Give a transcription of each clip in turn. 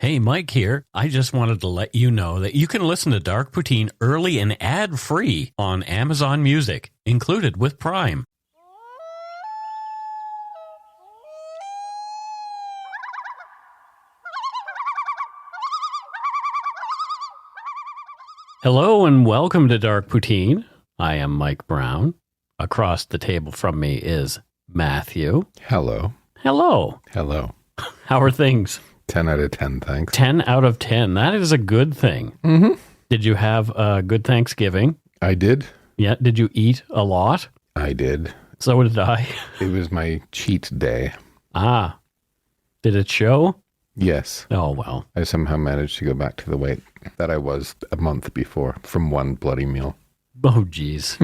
Hey, Mike here. I just wanted to let you know that you can listen to Dark Poutine early and ad-free on Amazon Music, included with Prime. Hello and welcome to Dark Poutine. I am Mike Brown. Across the table from me is Matthew. Hello. Hello. Hello. How are things? 10 out of 10, thanks. 10 out of 10. That is a good thing. Mm-hmm. Did you have a good Thanksgiving? I did. Yeah. Did you eat a lot? I did. So did I. It was my cheat day. Ah. Did it show? Yes. Oh, well. I somehow managed to go back to the weight that I was a month before from one bloody meal. Oh, geez.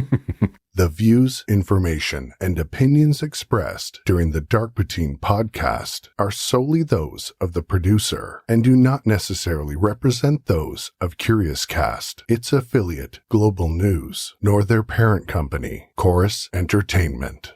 The views, information, and opinions expressed during the Dark Poutine podcast are solely those of the producer and do not necessarily represent those of Curious Cast, its affiliate, Global News, nor their parent company, Chorus Entertainment.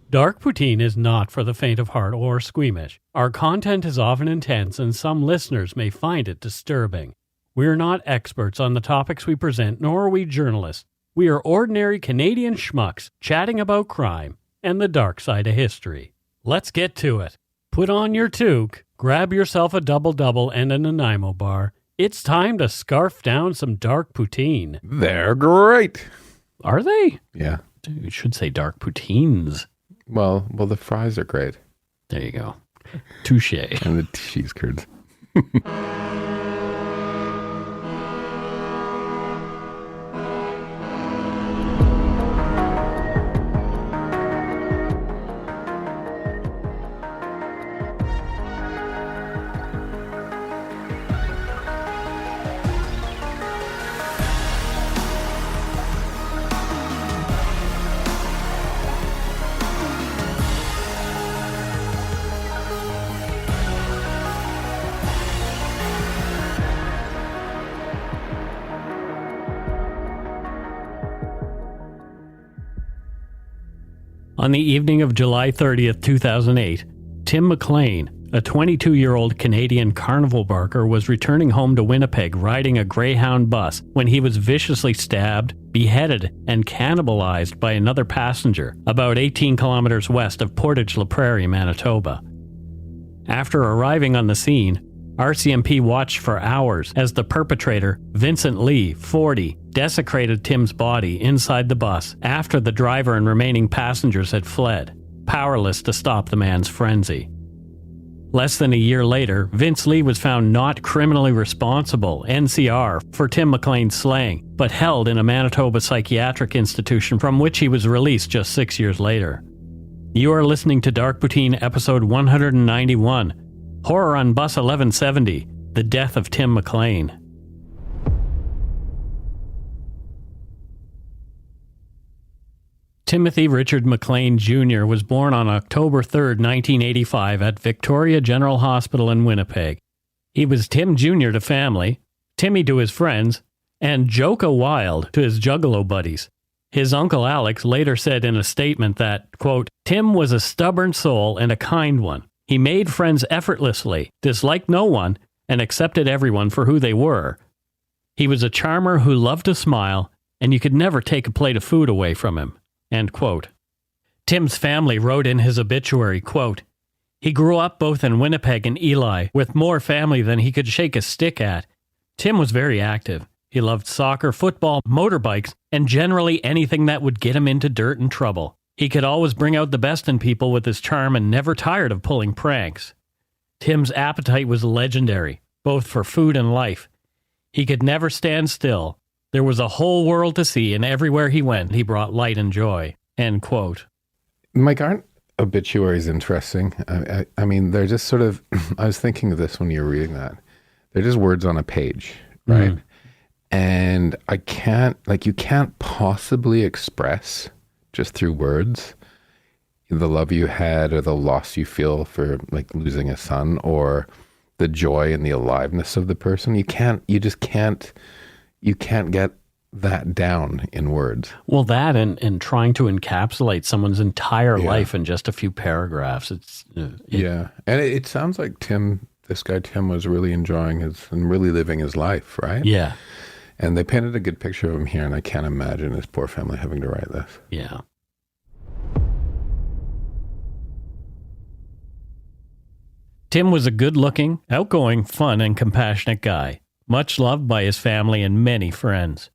Dark Poutine is not for the faint of heart or squeamish. Our content is often intense and some listeners may find it disturbing. We're not experts on the topics we present, nor are we journalists. We are ordinary Canadian schmucks chatting about crime and the dark side of history. Let's get to it. Put on your toque, grab yourself a double-double and a Nanaimo bar. It's time to scarf down some dark poutine. They're great. Are they? Yeah. You should say dark poutines. Well, the fries are great. There you go. Touché. And the cheese curds. On the evening of July 30th, 2008, Tim McLean, a 22-year-old Canadian carnival barker, was returning home to Winnipeg riding a Greyhound bus when he was viciously stabbed, beheaded, and cannibalized by another passenger about 18 kilometers west of Portage la Prairie, Manitoba. After arriving on the scene, RCMP watched for hours as the perpetrator, Vincent Lee, 40, desecrated Tim's body inside the bus after the driver and remaining passengers had fled, powerless to stop the man's frenzy. Less than a year later, Vince Lee was found not criminally responsible, NCR, for Tim McLean's slaying, but held in a Manitoba psychiatric institution from which he was released just 6 years later. You are listening to Dark Poutine episode 191, Horror on Bus 1170, The Death of Tim McLean. Timothy Richard McLean Jr. was born on October 3, 1985 at Victoria General Hospital in Winnipeg. He was Tim Jr. to family, Timmy to his friends, and Joka Wild to his juggalo buddies. His uncle Alex later said in a statement that, quote, Tim was a stubborn soul and a kind one. He made friends effortlessly, disliked no one, and accepted everyone for who they were. He was a charmer who loved to smile, and you could never take a plate of food away from him. End quote. Tim's family wrote in his obituary, quote, he grew up both in Winnipeg and Eli, with more family than he could shake a stick at. Tim was very active. He loved soccer, football, motorbikes, and generally anything that would get him into dirt and trouble. He could always bring out the best in people with his charm and never tired of pulling pranks. Tim's appetite was legendary, both for food and life. He could never stand still. There was a whole world to see, and everywhere he went, he brought light and joy. End quote. Mike, aren't obituaries interesting? I mean, they're just sort of, I was thinking of this when you were reading that. They're just words on a page, right? Mm. And you can't possibly express just through words the love you had or the loss you feel for like losing a son or the joy and the aliveness of the person. You just can't get that down in words. Well, that and trying to encapsulate someone's entire life in just a few paragraphs. Yeah. And it sounds like Tim this guy Tim was really enjoying and really living his life, right? Yeah. And they painted a good picture of him here, and I can't imagine his poor family having to write this. Yeah. Tim was a good-looking, outgoing, fun, and compassionate guy, much loved by his family and many friends.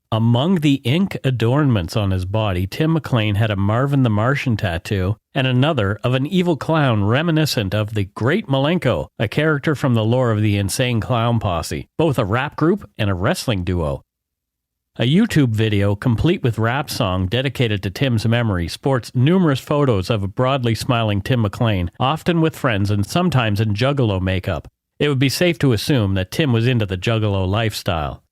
Among the ink adornments on his body, Tim McLean had a Marvin the Martian tattoo and another of an evil clown reminiscent of the Great Malenko, a character from the lore of the Insane Clown Posse, both a rap group and a wrestling duo. A YouTube video, complete with rap song dedicated to Tim's memory, sports numerous photos of a broadly smiling Tim McLean, often with friends and sometimes in juggalo makeup. It would be safe to assume that Tim was into the juggalo lifestyle.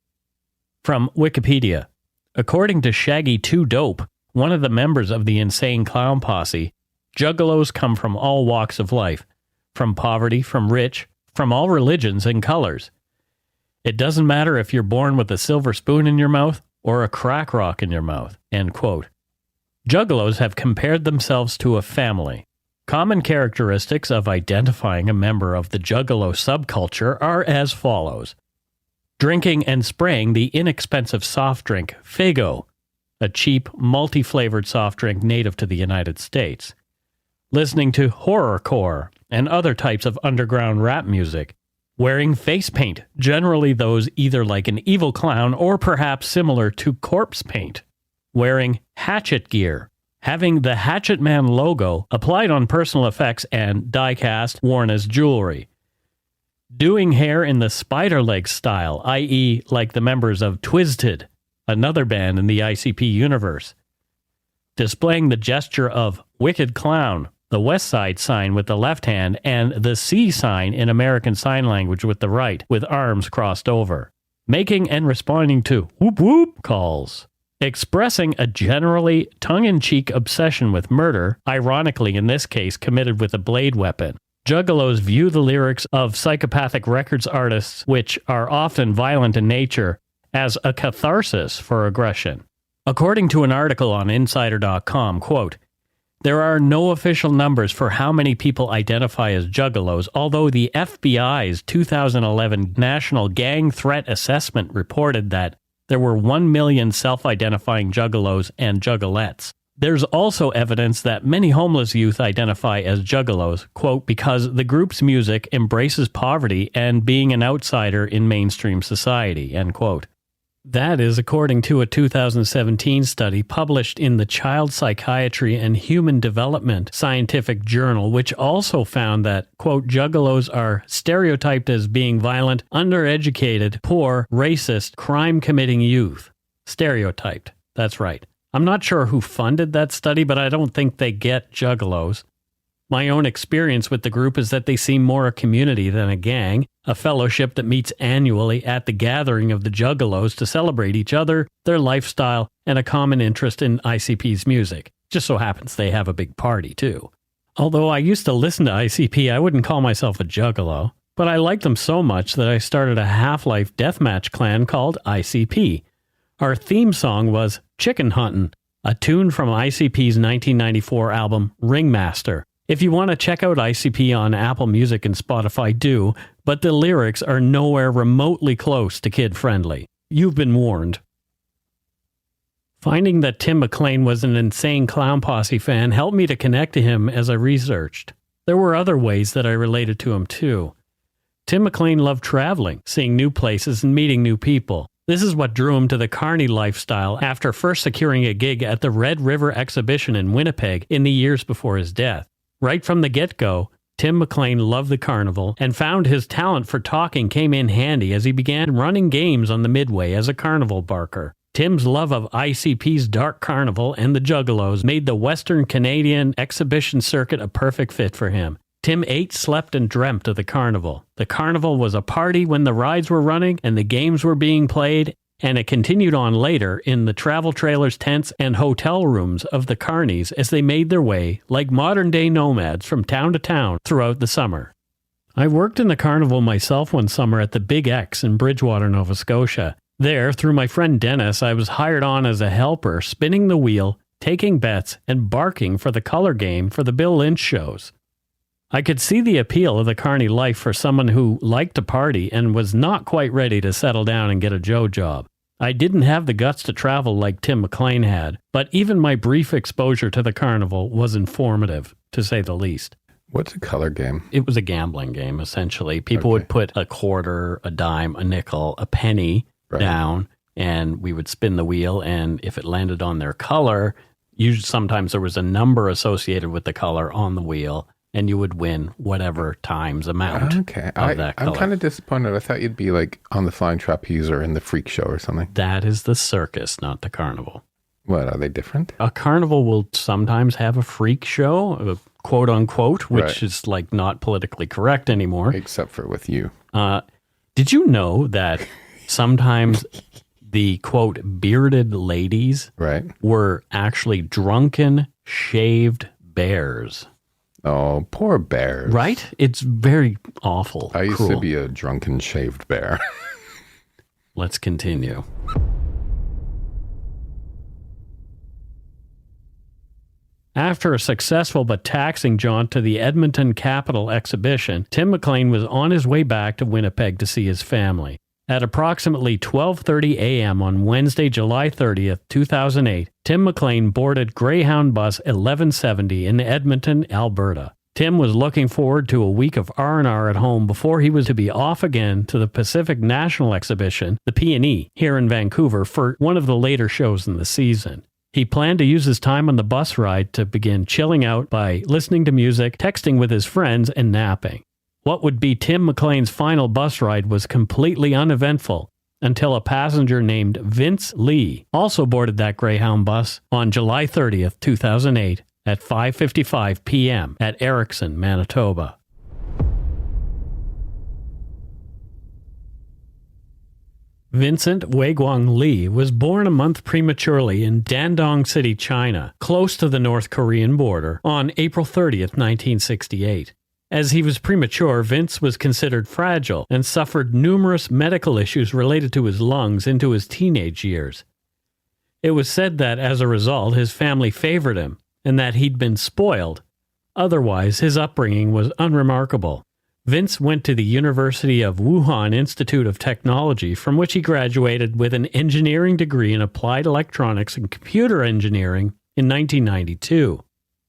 From Wikipedia, according to Shaggy 2 Dope, one of the members of the Insane Clown Posse, juggalos come from all walks of life, from poverty, from rich, from all religions and colors. It doesn't matter if you're born with a silver spoon in your mouth or a crack rock in your mouth, end quote. Juggalos have compared themselves to a family. Common characteristics of identifying a member of the juggalo subculture are as follows. Drinking and spraying the inexpensive soft drink Faygo, a cheap, multi-flavored soft drink native to the United States. Listening to horrorcore and other types of underground rap music. Wearing face paint, generally those either like an evil clown or perhaps similar to corpse paint. Wearing hatchet gear. Having the Hatchet Man logo applied on personal effects and die-cast worn as jewelry. Doing hair in the spider leg style, i.e. like the members of Twisted, another band in the ICP universe. Displaying the gesture of Wicked Clown, the West Side sign with the left hand, and the C sign in American Sign Language with the right, with arms crossed over. Making and responding to whoop whoop calls. Expressing a generally tongue-in-cheek obsession with murder, ironically in this case committed with a blade weapon. Juggalos view the lyrics of psychopathic records artists, which are often violent in nature, as a catharsis for aggression. According to an article on Insider.com, quote, there are no official numbers for how many people identify as juggalos, although the FBI's 2011 National Gang Threat Assessment reported that there were 1 million self-identifying juggalos and juggalettes. There's also evidence that many homeless youth identify as juggalos, quote, because the group's music embraces poverty and being an outsider in mainstream society, end quote. That is according to a 2017 study published in the Child Psychiatry and Human Development Scientific Journal, which also found that, quote, juggalos are stereotyped as being violent, undereducated, poor, racist, crime-committing youth. Stereotyped. That's right. I'm not sure who funded that study, but I don't think they get juggalos. My own experience with the group is that they seem more a community than a gang, a fellowship that meets annually at the gathering of the juggalos to celebrate each other, their lifestyle, and a common interest in ICP's music. Just so happens they have a big party, too. Although I used to listen to ICP, I wouldn't call myself a juggalo, but I liked them so much that I started a Half-Life deathmatch clan called ICP. Our theme song was Chicken Huntin', a tune from ICP's 1994 album Ringmaster. If you want to check out ICP on Apple Music and Spotify, do, but the lyrics are nowhere remotely close to kid-friendly. You've been warned. Finding that Tim McLean was an Insane Clown Posse fan helped me to connect to him as I researched. There were other ways that I related to him too. Tim McLean loved traveling, seeing new places and meeting new people. This is what drew him to the carny lifestyle after first securing a gig at the Red River exhibition in Winnipeg in the years before his death. Right from the get-go, Tim McLean loved the carnival and found his talent for talking came in handy as he began running games on the Midway as a carnival barker. Tim's love of ICP's Dark Carnival and the Juggalos made the Western Canadian exhibition circuit a perfect fit for him. Tim ate, slept, and dreamt of the carnival. The carnival was a party when the rides were running and the games were being played, and it continued on later in the travel trailers, tents, and hotel rooms of the carnies as they made their way, like modern-day nomads, from town to town throughout the summer. I worked in the carnival myself one summer at the Big X in Bridgewater, Nova Scotia. There, through my friend Dennis, I was hired on as a helper, spinning the wheel, taking bets, and barking for the color game for the Bill Lynch shows. I could see the appeal of the carny life for someone who liked to party and was not quite ready to settle down and get a Joe job. I didn't have the guts to travel like Tim McLean had, but even my brief exposure to the carnival was informative, to say the least. What's a color game? It was a gambling game, essentially. People would put a quarter, a dime, a nickel, a penny down, and we would spin the wheel, and if it landed on their color, usually sometimes there was a number associated with the color on the wheel, and you would win whatever times amount of that color. I'm kind of disappointed. I thought you'd be like on the flying trapeze or in the freak show or something. That is the circus, not the carnival. What, are they different? A carnival will sometimes have a freak show, quote unquote, which is like not politically correct anymore. Except for with you. Did you know that sometimes the quote bearded ladies were actually drunken, shaved bears? Oh, poor bears. Right? It's very awful. I used to be a drunken, shaved bear. Let's continue. After a successful but taxing jaunt to the Edmonton Capitol exhibition, Tim McLean was on his way back to Winnipeg to see his family. At approximately 12:30 a.m. on Wednesday, July 30th, 2008, Tim McLean boarded Greyhound bus 1170 in Edmonton, Alberta. Tim was looking forward to a week of R&R at home before he was to be off again to the Pacific National Exhibition, the P&E, here in Vancouver for one of the later shows in the season. He planned to use his time on the bus ride to begin chilling out by listening to music, texting with his friends, and napping. What would be Tim McLean's final bus ride was completely uneventful until a passenger named Vince Lee also boarded that Greyhound bus on July 30th, 2008 at 5:55 p.m. at Erickson, Manitoba. Vincent Weiguang Lee was born a month prematurely in Dandong City, China, close to the North Korean border, on April 30th, 1968. As he was premature, Vince was considered fragile and suffered numerous medical issues related to his lungs into his teenage years. It was said that as a result, his family favored him and that he'd been spoiled. Otherwise, his upbringing was unremarkable. Vince went to the University of Wuhan Institute of Technology, from which he graduated with an engineering degree in applied electronics and computer engineering in 1992.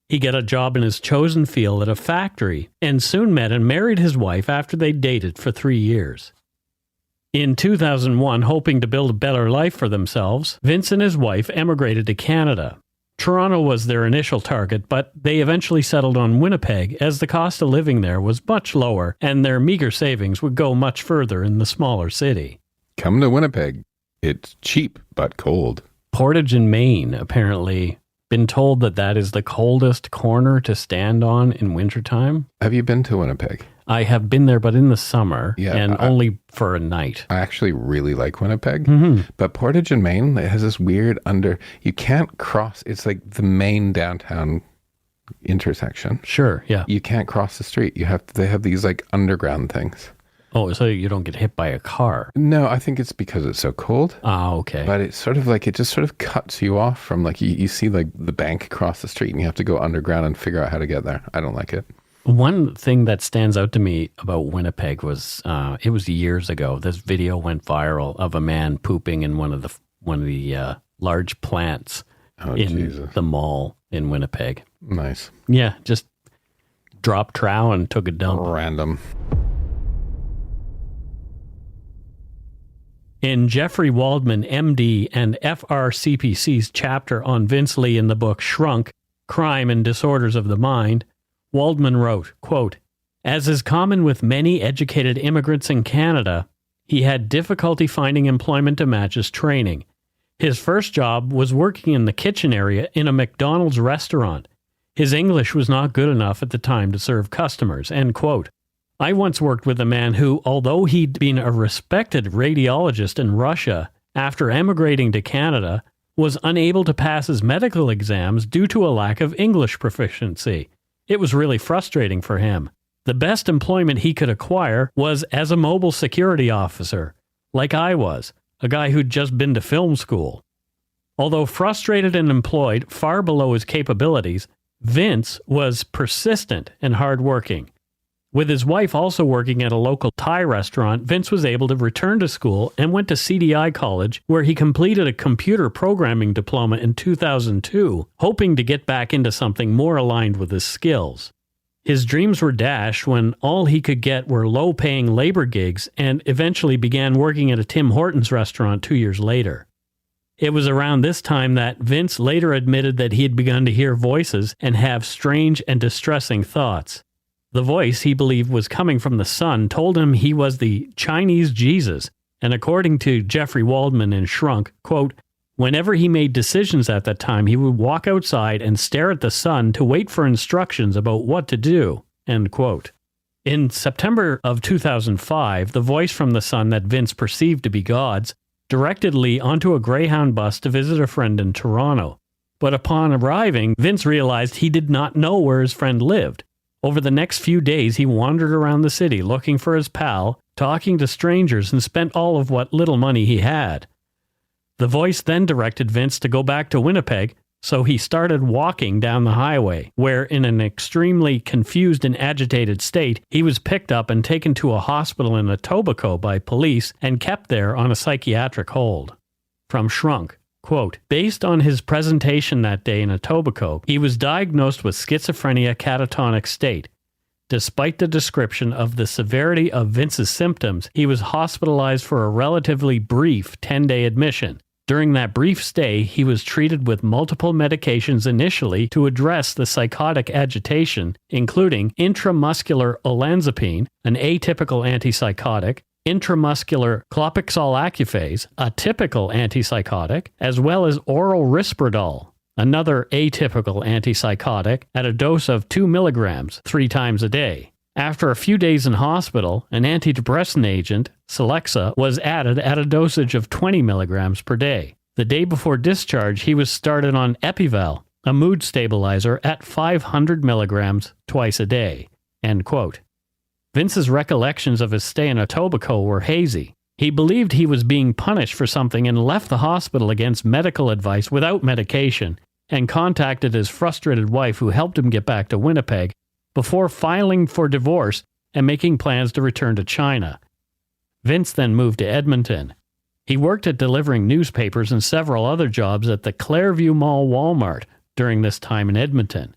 He got a job in his chosen field at a factory and soon met and married his wife after they dated for 3 years. In 2001, hoping to build a better life for themselves, Vince and his wife emigrated to Canada. Toronto was their initial target, but they eventually settled on Winnipeg as the cost of living there was much lower and their meager savings would go much further in the smaller city. Come to Winnipeg. It's cheap, but cold. Portage in Maine, apparently. Been told that that is the coldest corner to stand on in wintertime. Have you been to Winnipeg? I have been there, but in the summer, and only for a night. I actually really like Winnipeg, but Portage in Maine, it has this weird you can't cross, it's like the main downtown intersection. Sure, yeah. You can't cross the street. They have these like underground things. Oh, so you don't get hit by a car? No, I think it's because it's so cold. Ah, okay. But it's sort of like, it just sort of cuts you off from like, you see like the bank across the street and you have to go underground and figure out how to get there. I don't like it. One thing that stands out to me about Winnipeg was, it was years ago, this video went viral of a man pooping in one of the large plants in the mall in Winnipeg. Nice. Yeah, just dropped trow and took a dump. Random. In Jeffrey Waldman, MD, and FRCPC's chapter on Vince Lee in the book Shrunk, Crime and Disorders of the Mind, Waldman wrote, quote, "As is common with many educated immigrants in Canada, he had difficulty finding employment to match his training. His first job was working in the kitchen area in a McDonald's restaurant. His English was not good enough at the time to serve customers," end quote. I once worked with a man who, although he'd been a respected radiologist in Russia, after emigrating to Canada, was unable to pass his medical exams due to a lack of English proficiency. It was really frustrating for him. The best employment he could acquire was as a mobile security officer, like I was, a guy who'd just been to film school. Although frustrated and employed far below his capabilities, Vince was persistent and hardworking. With his wife also working at a local Thai restaurant, Vince was able to return to school and went to CDI College, where he completed a computer programming diploma in 2002, hoping to get back into something more aligned with his skills. His dreams were dashed when all he could get were low-paying labor gigs, and eventually began working at a Tim Hortons restaurant 2 years later. It was around this time that Vince later admitted that he had begun to hear voices and have strange and distressing thoughts. The voice he believed was coming from the sun told him he was the Chinese Jesus, and according to Jeffrey Waldman in Shrunk, quote, whenever he made decisions at that time, he would walk outside and stare at the sun to wait for instructions about what to do, end quote. In September of 2005, the voice from the sun that Vince perceived to be God's directed Lee onto a Greyhound bus to visit a friend in Toronto. But upon arriving, Vince realized he did not know where his friend lived. Over the next few days, he wandered around the city looking for his pal, talking to strangers, and spent all of what little money he had. The voice then directed Vince to go back to Winnipeg, so he started walking down the highway, where in an extremely confused and agitated state, he was picked up and taken to a hospital in Etobicoke by police and kept there on a psychiatric hold. From Shrunk, quote, based on his presentation that day in Etobicoke, he was diagnosed with schizophrenia catatonic state. Despite the description of the severity of Vince's symptoms, he was hospitalized for a relatively brief 10-day admission. During that brief stay, he was treated with multiple medications initially to address the psychotic agitation, including intramuscular olanzapine, an atypical antipsychotic, intramuscular clopixol acufase, a typical antipsychotic, as well as oral Risperdal, another atypical antipsychotic, at a dose of 2 milligrams 3 times a day. After a few days in hospital, an antidepressant agent, Celexa, was added at a dosage of 20 milligrams per day. The day before discharge, he was started on Epival, a mood stabilizer, at 500 milligrams twice a day. End quote. Vince's recollections of his stay in Etobicoke were hazy. He believed he was being punished for something and left the hospital against medical advice without medication, and contacted his frustrated wife, who helped him get back to Winnipeg, before filing for divorce and making plans to return to China. Vince then moved to Edmonton. He worked at delivering newspapers and several other jobs at the Clairview Mall Walmart during this time in Edmonton.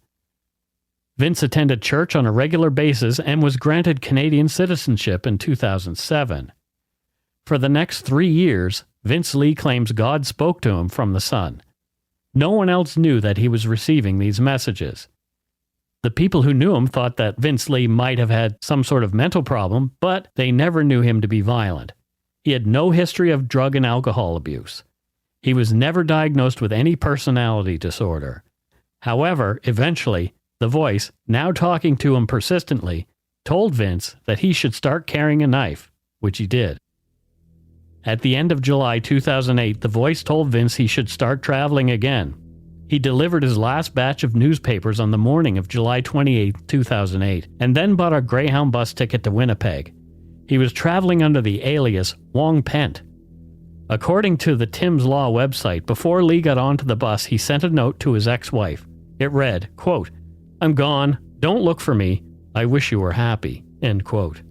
Vince attended church on a regular basis and was granted Canadian citizenship in 2007. For the next 3 years, Vince Lee claims God spoke to him from the sun. No one else knew that he was receiving these messages. The people who knew him thought that Vince Lee might have had some sort of mental problem, but they never knew him to be violent. He had no history of drug and alcohol abuse. He was never diagnosed with any personality disorder. However, eventually, the voice, now talking to him persistently, told Vince that he should start carrying a knife, which he did. At the end of July 2008, the voice told Vince he should start traveling again. He delivered his last batch of newspapers on the morning of July 28, 2008, and then bought a Greyhound bus ticket to Winnipeg. He was traveling under the alias Wong Pent. According to the Tim's Law website, before Lee got onto the bus, he sent a note to his ex-wife. It read, quote, I'm gone. Don't look for me. I wish you were happy. End quote.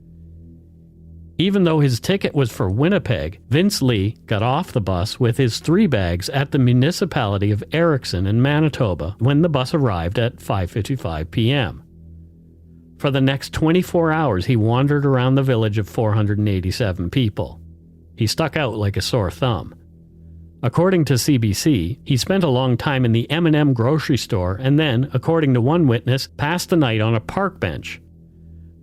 Even though his ticket was for Winnipeg, Vince Lee got off the bus with his 3 bags at the municipality of Erickson in Manitoba when the bus arrived at 5:55 p.m. For the next 24 hours, he wandered around the village of 487 people. He stuck out like a sore thumb. According to CBC, he spent a long time in the M&M grocery store and then, according to one witness, passed the night on a park bench.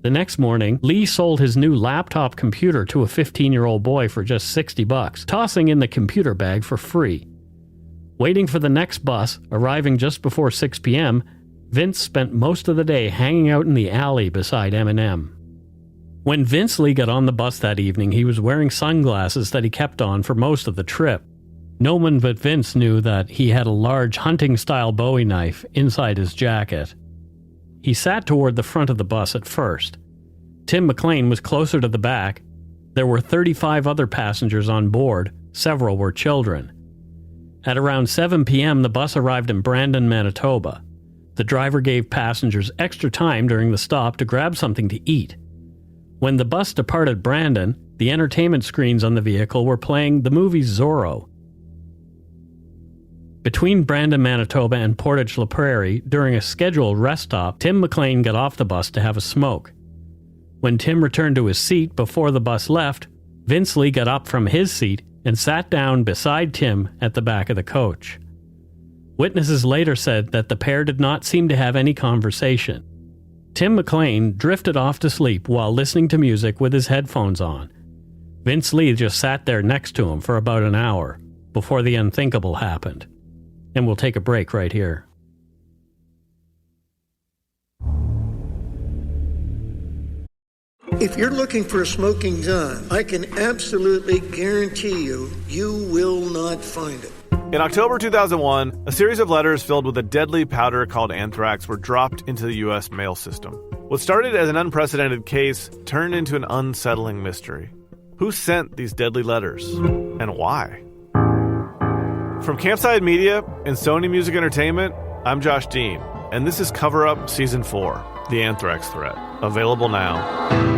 The next morning, Lee sold his new laptop computer to a 15-year-old boy for just $60, tossing in the computer bag for free. Waiting for the next bus, arriving just before 6 p.m., Vince spent most of the day hanging out in the alley beside M&M. When Vince Lee got on the bus that evening, he was wearing sunglasses that he kept on for most of the trip. No one but Vince knew that he had a large hunting-style Bowie knife inside his jacket. He sat toward the front of the bus at first. Tim McLean was closer to the back. There were 35 other passengers on board. Several were children. At around 7 p.m., the bus arrived in Brandon, Manitoba. The driver gave passengers extra time during the stop to grab something to eat. When the bus departed Brandon, the entertainment screens on the vehicle were playing the movie Zorro. Between Brandon, Manitoba and Portage la Prairie, during a scheduled rest stop, Tim McLean got off the bus to have a smoke. When Tim returned to his seat before the bus left, Vince Lee got up from his seat and sat down beside Tim at the back of the coach. Witnesses later said that the pair did not seem to have any conversation. Tim McLean drifted off to sleep while listening to music with his headphones on. Vince Lee just sat there next to him for about an hour before the unthinkable happened. And we'll take a break right here. If you're looking for a smoking gun, I can absolutely guarantee you, you will not find it. In October 2001, a series of letters filled with a deadly powder called anthrax were dropped into the U.S. mail system. What started as an unprecedented case turned into an unsettling mystery. Who sent these deadly letters? And why? From Campside Media and Sony Music Entertainment, I'm Josh Dean, and this is Cover Up Season 4, The Anthrax Threat, available now.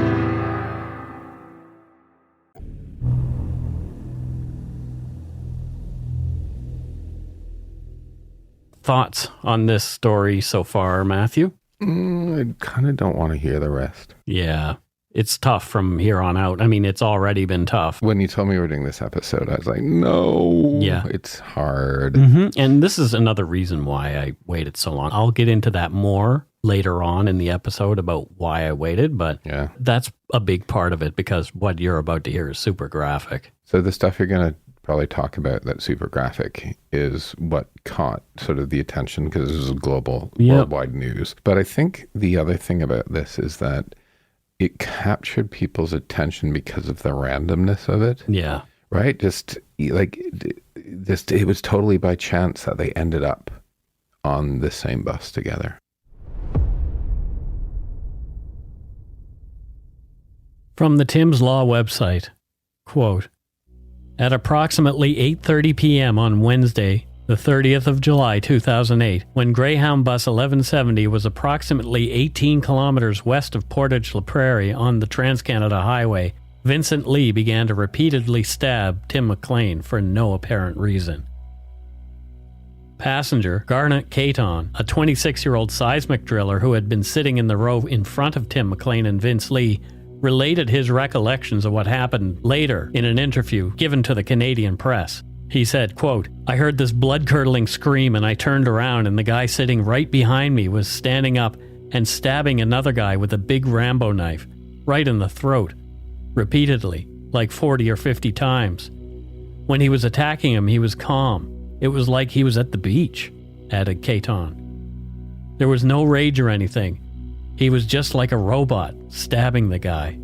Thoughts on this story so far, Matthew? I kind of don't want to hear the rest. Yeah, it's tough from here on out. I mean, it's already been tough. When you told me we were doing this episode, I was like, no, yeah, it's hard. Mm-hmm. And this is another reason why I waited so long. I'll get into that more later on in the episode about why I waited, but yeah, that's a big part of it because what you're about to hear is super graphic. So the stuff you're going to probably talk about that's super graphic is what caught sort of the attention because this is global, worldwide news. But I think the other thing about this is that it captured people's attention because of the randomness of it. Yeah. Right? Just like this, it was totally by chance that they ended up on the same bus together. From the Tim's Law website, quote, at approximately 8:30 p.m. on Wednesday, the 30th of July 2008, when Greyhound bus 1170 was approximately 18 kilometers west of Portage la Prairie on the Trans-Canada Highway, Vincent Lee began to repeatedly stab Tim McLean for no apparent reason. Passenger Garnet Caton, a 26-year-old seismic driller who had been sitting in the row in front of Tim McLean and Vince Lee, related his recollections of what happened later in an interview given to the Canadian press. He said, quote, I heard this blood-curdling scream and I turned around and the guy sitting right behind me was standing up and stabbing another guy with a big Rambo knife, right in the throat, repeatedly, like 40 or 50 times. When he was attacking him, he was calm. It was like he was at the beach, added Caton. There was no rage or anything. He was just like a robot, stabbing the guy.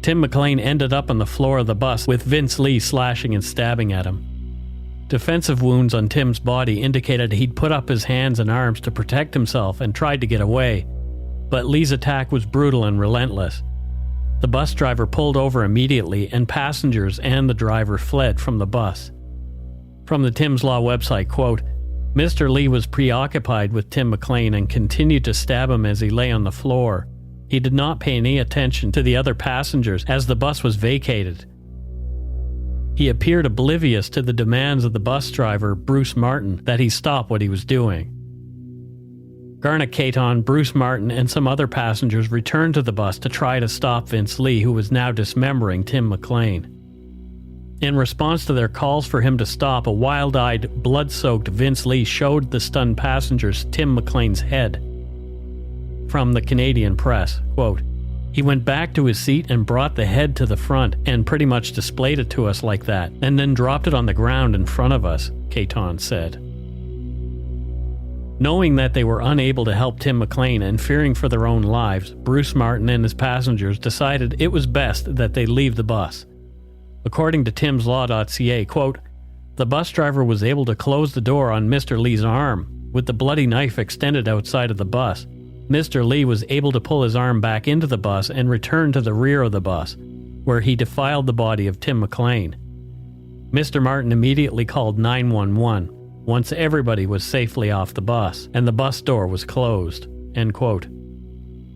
Tim McLean ended up on the floor of the bus with Vince Lee slashing and stabbing at him. Defensive wounds on Tim's body indicated he'd put up his hands and arms to protect himself and tried to get away, but Lee's attack was brutal and relentless. The bus driver pulled over immediately and passengers and the driver fled from the bus. From the Tim's Law website, quote, Mr. Lee was preoccupied with Tim McLean and continued to stab him as he lay on the floor. He did not pay any attention to the other passengers as the bus was vacated. He appeared oblivious to the demands of the bus driver, Bruce Martin, that he stop what he was doing. Garnet Caton, Bruce Martin, and some other passengers returned to the bus to try to stop Vince Lee, who was now dismembering Tim McLean. In response to their calls for him to stop, a wild-eyed, blood-soaked Vince Lee showed the stunned passengers Tim McLean's head. From the Canadian press, quote, he went back to his seat and brought the head to the front and pretty much displayed it to us like that, and then dropped it on the ground in front of us, Caton said. Knowing that they were unable to help Tim McLean and fearing for their own lives, Bruce Martin and his passengers decided it was best that they leave the bus. According to timslaw.ca, quote, the bus driver was able to close the door on Mr. Lee's arm, with the bloody knife extended outside of the bus. Mr. Lee was able to pull his arm back into the bus and return to the rear of the bus, where he defiled the body of Tim McLean. Mr. Martin immediately called 911 once everybody was safely off the bus and the bus door was closed, end quote.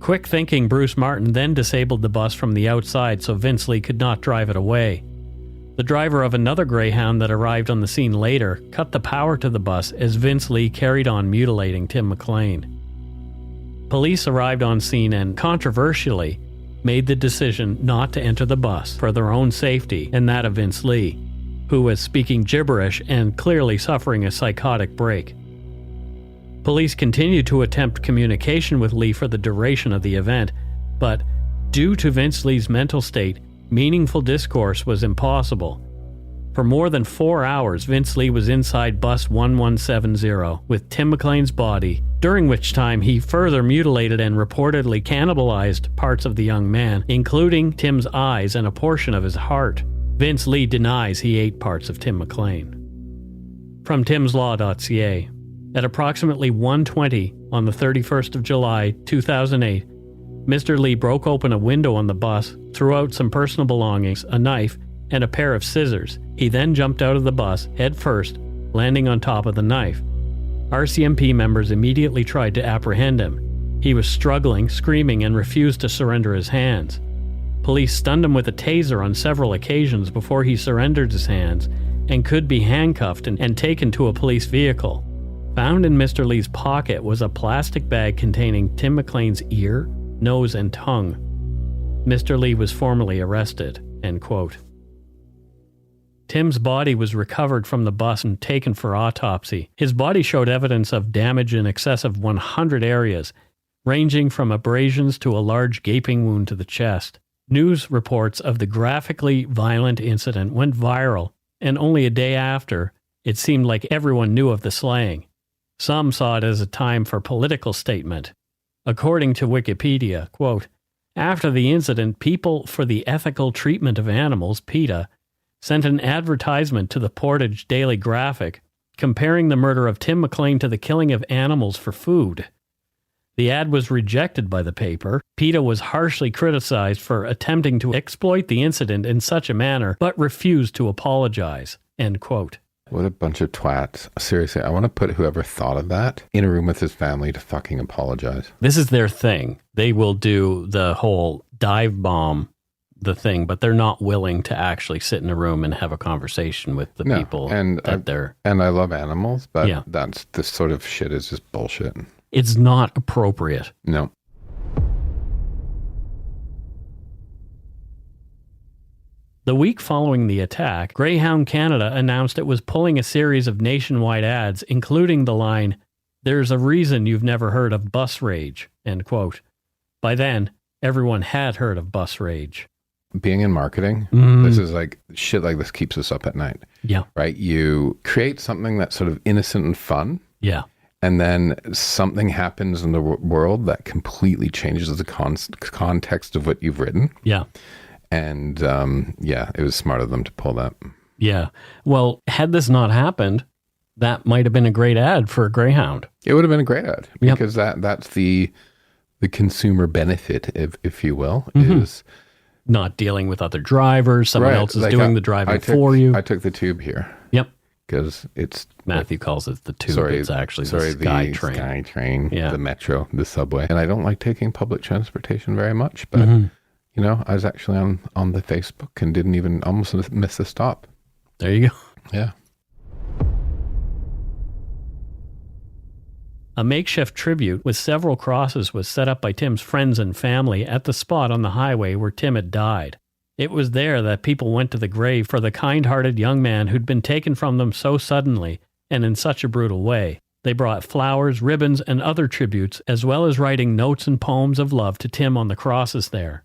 Quick-thinking Bruce Martin then disabled the bus from the outside so Vince Lee could not drive it away. The driver of another Greyhound that arrived on the scene later cut the power to the bus as Vince Lee carried on mutilating Tim McLean. Police arrived on scene and, controversially, made the decision not to enter the bus for their own safety and that of Vince Lee, who was speaking gibberish and clearly suffering a psychotic break. Police continued to attempt communication with Lee for the duration of the event, but due to Vince Lee's mental state, meaningful discourse was impossible. For more than 4 hours, Vince Lee was inside bus 1170 with Tim McLean's body, during which time he further mutilated and reportedly cannibalized parts of the young man, including Tim's eyes and a portion of his heart. Vince Lee denies he ate parts of Tim McLean. From timslaw.ca. At approximately 1:20 on the 31st of July, 2008, Mr. Lee broke open a window on the bus, threw out some personal belongings, a knife, and a pair of scissors. He then jumped out of the bus, head first, landing on top of the knife. RCMP members immediately tried to apprehend him. He was struggling, screaming, and refused to surrender his hands. Police stunned him with a taser on several occasions before he surrendered his hands and could be handcuffed and taken to a police vehicle. Found in Mr. Lee's pocket was a plastic bag containing Tim McLean's ear, nose, and tongue. Mr. Lee was formally arrested." End quote. Tim's body was recovered from the bus and taken for autopsy. His body showed evidence of damage in excess of 100 areas, ranging from abrasions to a large gaping wound to the chest. News reports of the graphically violent incident went viral, and only a day after, it seemed like everyone knew of the slaying. Some saw it as a time for political statement. According to Wikipedia, quote, "After the incident, People for the Ethical Treatment of Animals, PETA, sent an advertisement to the Portage Daily Graphic comparing the murder of Tim McLean to the killing of animals for food. The ad was rejected by the paper. PETA was harshly criticized for attempting to exploit the incident in such a manner, but refused to apologize." End quote. What a bunch of twats. Seriously, I want to put whoever thought of that in a room with his family to fucking apologize. This is their thing. They will do the whole dive bomb the thing, but they're not willing to actually sit in a room and have a conversation with the people that they're... And I love animals, but this sort of shit is just bullshit. It's not appropriate. No. The week following the attack, Greyhound Canada announced it was pulling a series of nationwide ads, including the line, "There's a reason you've never heard of bus rage," end quote. By then, everyone had heard of bus rage. Being in marketing, this is like, shit like this keeps us up at night. Yeah. Right? You create something that's sort of innocent and fun. Yeah. And then something happens in the world that completely changes the context of what you've written. Yeah. And it was smart of them to pull that. Yeah. Well, had this not happened, that might have been a great ad for Greyhound. It would have been a great ad because that's the consumer benefit, if you will, is not dealing with other drivers. Someone else is doing the driving for you. I took the tube here. Yep. Because it's... Matthew calls it the tube. It's actually the Sky Train. The metro, the subway. And I don't like taking public transportation very much, but... You know, I was actually on the Facebook and didn't even almost miss a stop. There you go. Yeah. A makeshift tribute with several crosses was set up by Tim's friends and family at the spot on the highway where Tim had died. It was there that people went to the grave for the kind-hearted young man who'd been taken from them so suddenly and in such a brutal way. They brought flowers, ribbons, and other tributes, as well as writing notes and poems of love to Tim on the crosses there.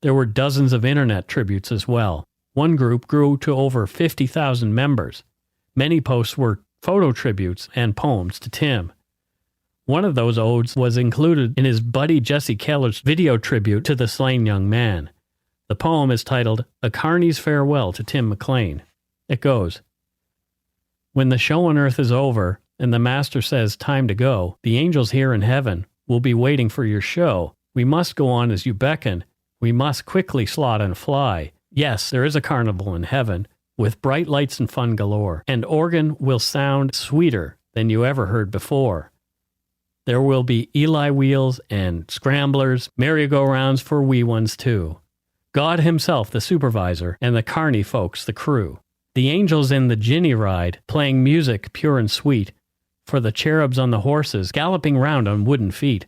There were dozens of internet tributes as well. One group grew to over 50,000 members. Many posts were photo tributes and poems to Tim. One of those odes was included in his buddy Jesse Keller's video tribute to the slain young man. The poem is titled "A Carney's Farewell to Tim McLean." It goes, "When the show on earth is over and the master says time to go, the angels here in heaven will be waiting for your show. We must go on as you beckon. We must quickly slot and fly. Yes, there is a carnival in heaven, with bright lights and fun galore, and organ will sound sweeter than you ever heard before. There will be Eli wheels and scramblers, merry-go-rounds for wee ones too. God himself, the supervisor, and the carny folks, the crew. The angels in the ginny ride, playing music pure and sweet. For the cherubs on the horses, galloping round on wooden feet.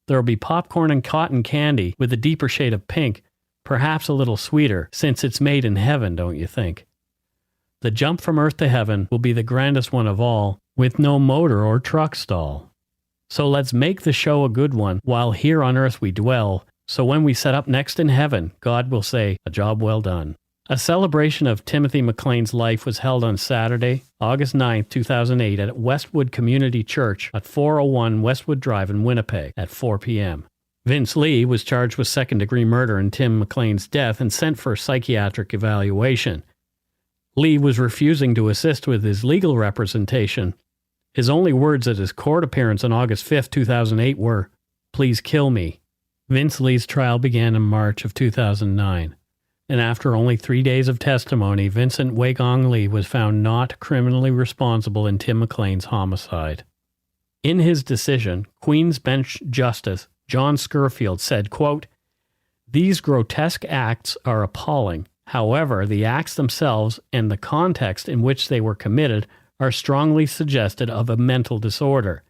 There'll be popcorn and cotton candy with a deeper shade of pink, perhaps a little sweeter, since it's made in heaven, don't you think? The jump from earth to heaven will be the grandest one of all, with no motor or truck stall. So let's make the show a good one while here on earth we dwell, so when we set up next in heaven, God will say, a job well done. A celebration of Timothy McLean's life was held on Saturday, August 9, 2008 at Westwood Community Church at 401 Westwood Drive in Winnipeg at 4 p.m. Vince Lee was charged with second-degree murder in Tim McLean's death and sent for psychiatric evaluation. Lee was refusing to assist with his legal representation. His only words at his court appearance on August 5, 2008 were, "Please kill me." Vince Lee's trial began in March of 2009, and after only 3 days of testimony, Vincent Waigong Lee was found not criminally responsible in Tim McLean's homicide. In his decision, Queen's Bench Justice John Scurfield said, quote, "These grotesque acts are appalling. However, the acts themselves and the context in which they were committed are strongly suggestive of a mental disorder.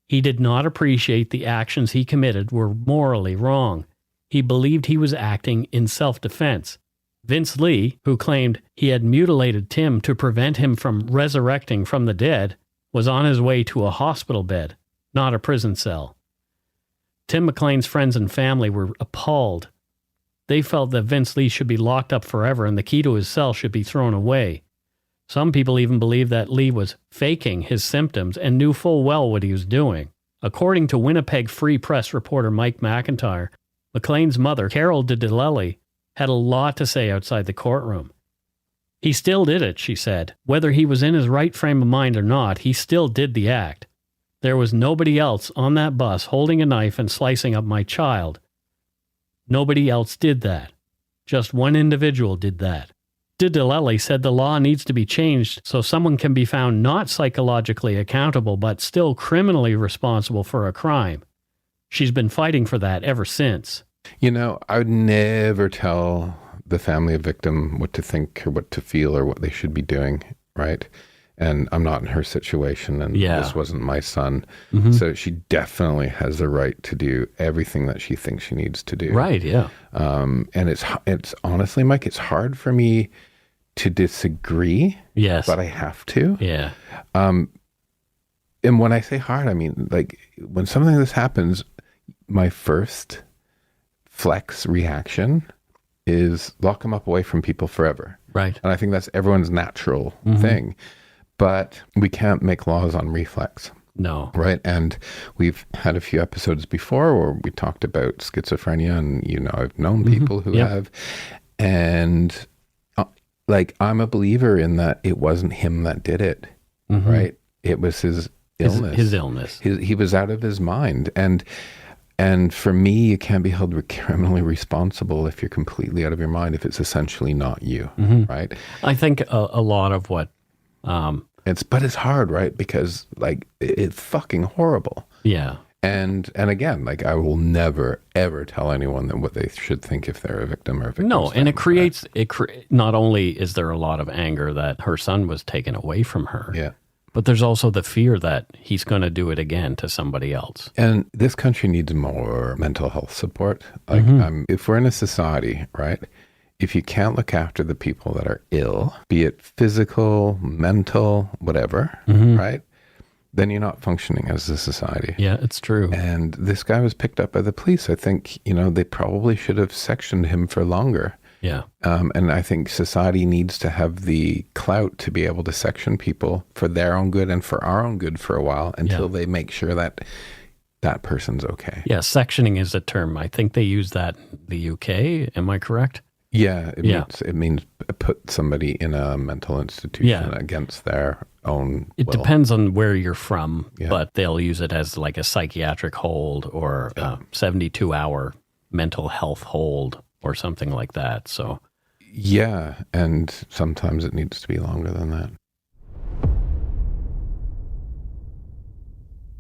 He did not appreciate the actions he committed were morally wrong. He believed he was acting in self-defense. Vince Lee, who claimed he had mutilated Tim to prevent him from resurrecting from the dead, was on his way to a hospital bed, not a prison cell. Tim McLean's friends and family were appalled. They felt that Vince Lee should be locked up forever and the key to his cell should be thrown away. Some people even believed that Lee was faking his symptoms and knew full well what he was doing. According to Winnipeg Free Press reporter Mike McIntyre, McLean's mother, Carol DeDelelli, had a lot to say outside the courtroom. "He still did it," she said. "Whether he was in his right frame of mind or not, he still did the act. There was nobody else on that bus holding a knife and slicing up my child. Nobody else did that. Just one individual did that." DeDelelli said the law needs to be changed so someone can be found not psychologically accountable but still criminally responsible for a crime. She's been fighting for that ever since. You know, I would never tell the family of victim what to think or what to feel or what they should be doing, right? And I'm not in her situation, and this wasn't my son. Mm-hmm. So she definitely has the right to do everything that she thinks she needs to do. Right, yeah. And it's honestly, Mike, it's hard for me to disagree. Yes. But I have to. Yeah. And when I say hard, I mean, like, when something like this happens, my first flex reaction is lock them up away from people forever. Right. And I think that's everyone's natural thing. But we can't make laws on reflex. No. Right. And we've had a few episodes before where we talked about schizophrenia, and, you know, I've known people who have. And like, I'm a believer in that it wasn't him that did it. Right. It was his illness. His illness. He was out of his mind. And for me, you can't be held criminally responsible if you're completely out of your mind, if it's essentially not you. Right. I think a lot of what, but it's hard, right? Because, like, it's fucking horrible. Yeah. And again, like, I will never ever tell anyone that what they should think if they're a victim or a victim. No, and it creates not only is there a lot of anger that her son was taken away from her. Yeah. But there's also the fear that he's going to do it again to somebody else. And this country needs more mental health support. Like, if we're in a society, right? If you can't look after the people that are ill, be it physical, mental, whatever, right? Then you're not functioning as a society. Yeah, it's true. And this guy was picked up by the police. I think, you know, they probably should have sectioned him for longer. Yeah. And I think society needs to have the clout to be able to section people for their own good and for our own good for a while until they make sure that that person's okay. Yeah, sectioning is a term. I think they use that in the UK. Am I correct? Yeah, it means put somebody in a mental institution against their own will. Depends on where you're from, but they'll use it as like a psychiatric hold or a 72-hour mental health hold or something like that. So, yeah, and sometimes it needs to be longer than that.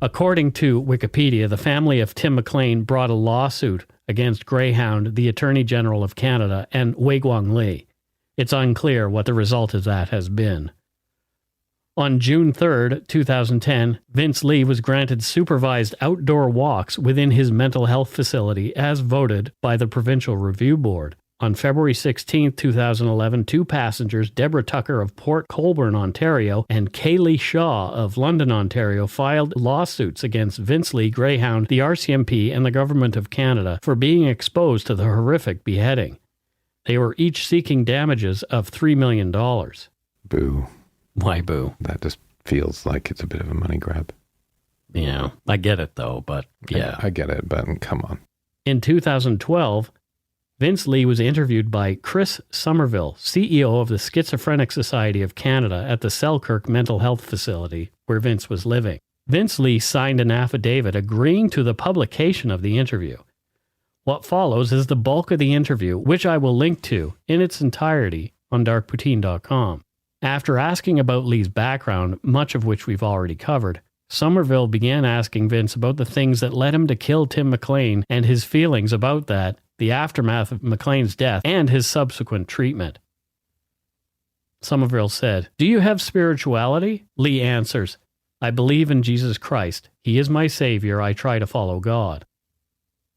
According to Wikipedia, the family of Tim McLean brought a lawsuit against Greyhound, the Attorney General of Canada, and Wei-Guang Li. It's unclear what the result of that has been. On June 3, 2010, Vince Li was granted supervised outdoor walks within his mental health facility as voted by the Provincial Review Board. On February 16, 2011, two passengers, Deborah Tucker of Port Colborne, Ontario, and Kaylee Shaw of London, Ontario, filed lawsuits against Vince Li, Greyhound, the RCMP, and the Government of Canada for being exposed to the horrific beheading. They were each seeking damages of $3 million. Boo. Why boo? That just feels like it's a bit of a money grab. Yeah, I get it though, but yeah. I get it, but come on. In 2012, Vince Li was interviewed by Chris Somerville, CEO of the Schizophrenic Society of Canada at the Selkirk Mental Health Facility where Vince was living. Vince Li signed an affidavit agreeing to the publication of the interview. What follows is the bulk of the interview, which I will link to in its entirety on darkpoutine.com. After asking about Li's background, much of which we've already covered, Somerville began asking Vince about the things that led him to kill Tim McLean and his feelings about that, the aftermath of McLean's death, and his subsequent treatment. Somerville said, "Do you have spirituality?" Li answers, "I believe in Jesus Christ. He is my Savior. I try to follow God."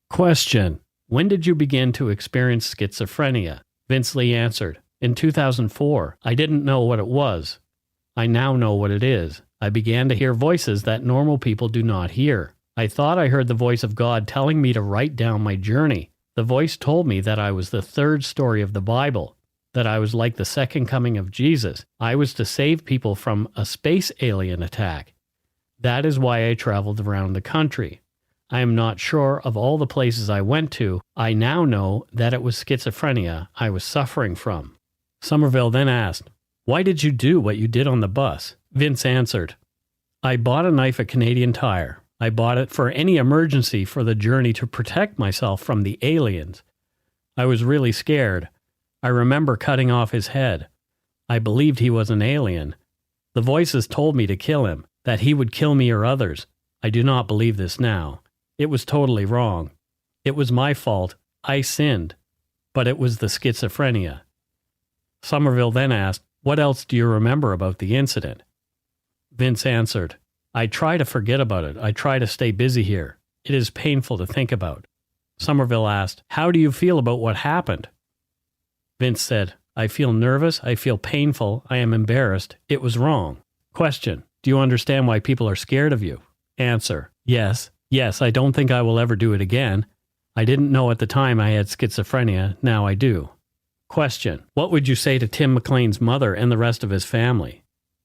Question: when did you begin to experience schizophrenia? Vince Li answered, "In 2004. I didn't know what it was. I now know what it is. I began to hear voices that normal people do not hear. I thought I heard the voice of God telling me to write down my journey. The voice told me that I was the third story of the Bible, that I was like the second coming of Jesus. I was to save people from a space alien attack. That is why I traveled around the country. I am not sure of all the places I went to. I now know that it was schizophrenia I was suffering from." Somerville then asked, "Why did you do what you did on the bus?" Vince answered, "I bought a knife at Canadian Tire. I bought it for any emergency for the journey to protect myself from the aliens. I was really scared. I remember cutting off his head. I believed he was an alien. The voices told me to kill him, that he would kill me or others. I do not believe this now. It was totally wrong. It was my fault. I sinned. But it was the schizophrenia." Somerville then asked, "What else do you remember about the incident?" Vince answered, "I try to forget about it. I try to stay busy here. It is painful to think about." Somerville asked, "How do you feel about what happened?" Vince said, "I feel nervous. I feel painful. I am embarrassed. It was wrong." Question: do you understand why people are scared of you? Answer: Yes. Yes, I don't think I will ever do it again. I didn't know at the time I had schizophrenia. Now I do. Question: what would you say to Tim McLean's mother and the rest of his family?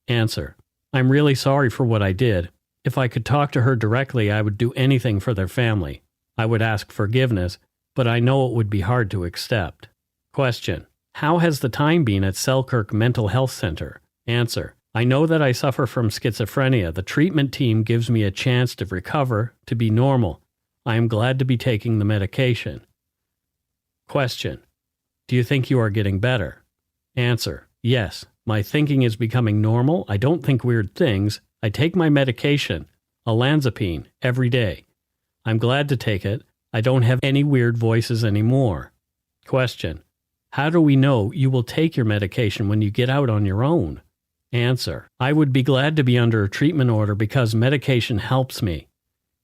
Answer: I'm really sorry for what I did. If I could talk to her directly, I would do anything for their family. I would ask forgiveness, but I know it would be hard to accept. Question: how has the time been at Selkirk Mental Health Center? Answer: I know that I suffer from schizophrenia. The treatment team gives me a chance to recover, to be normal. I am glad to be taking the medication. Question: do you think you are getting better? Answer: yes. My thinking is becoming normal. I don't think weird things. I take my medication, olanzapine, every day. I'm glad to take it. I don't have any weird voices anymore. Question: how do we know you will take your medication when you get out on your own? Answer: I would be glad to be under a treatment order because medication helps me.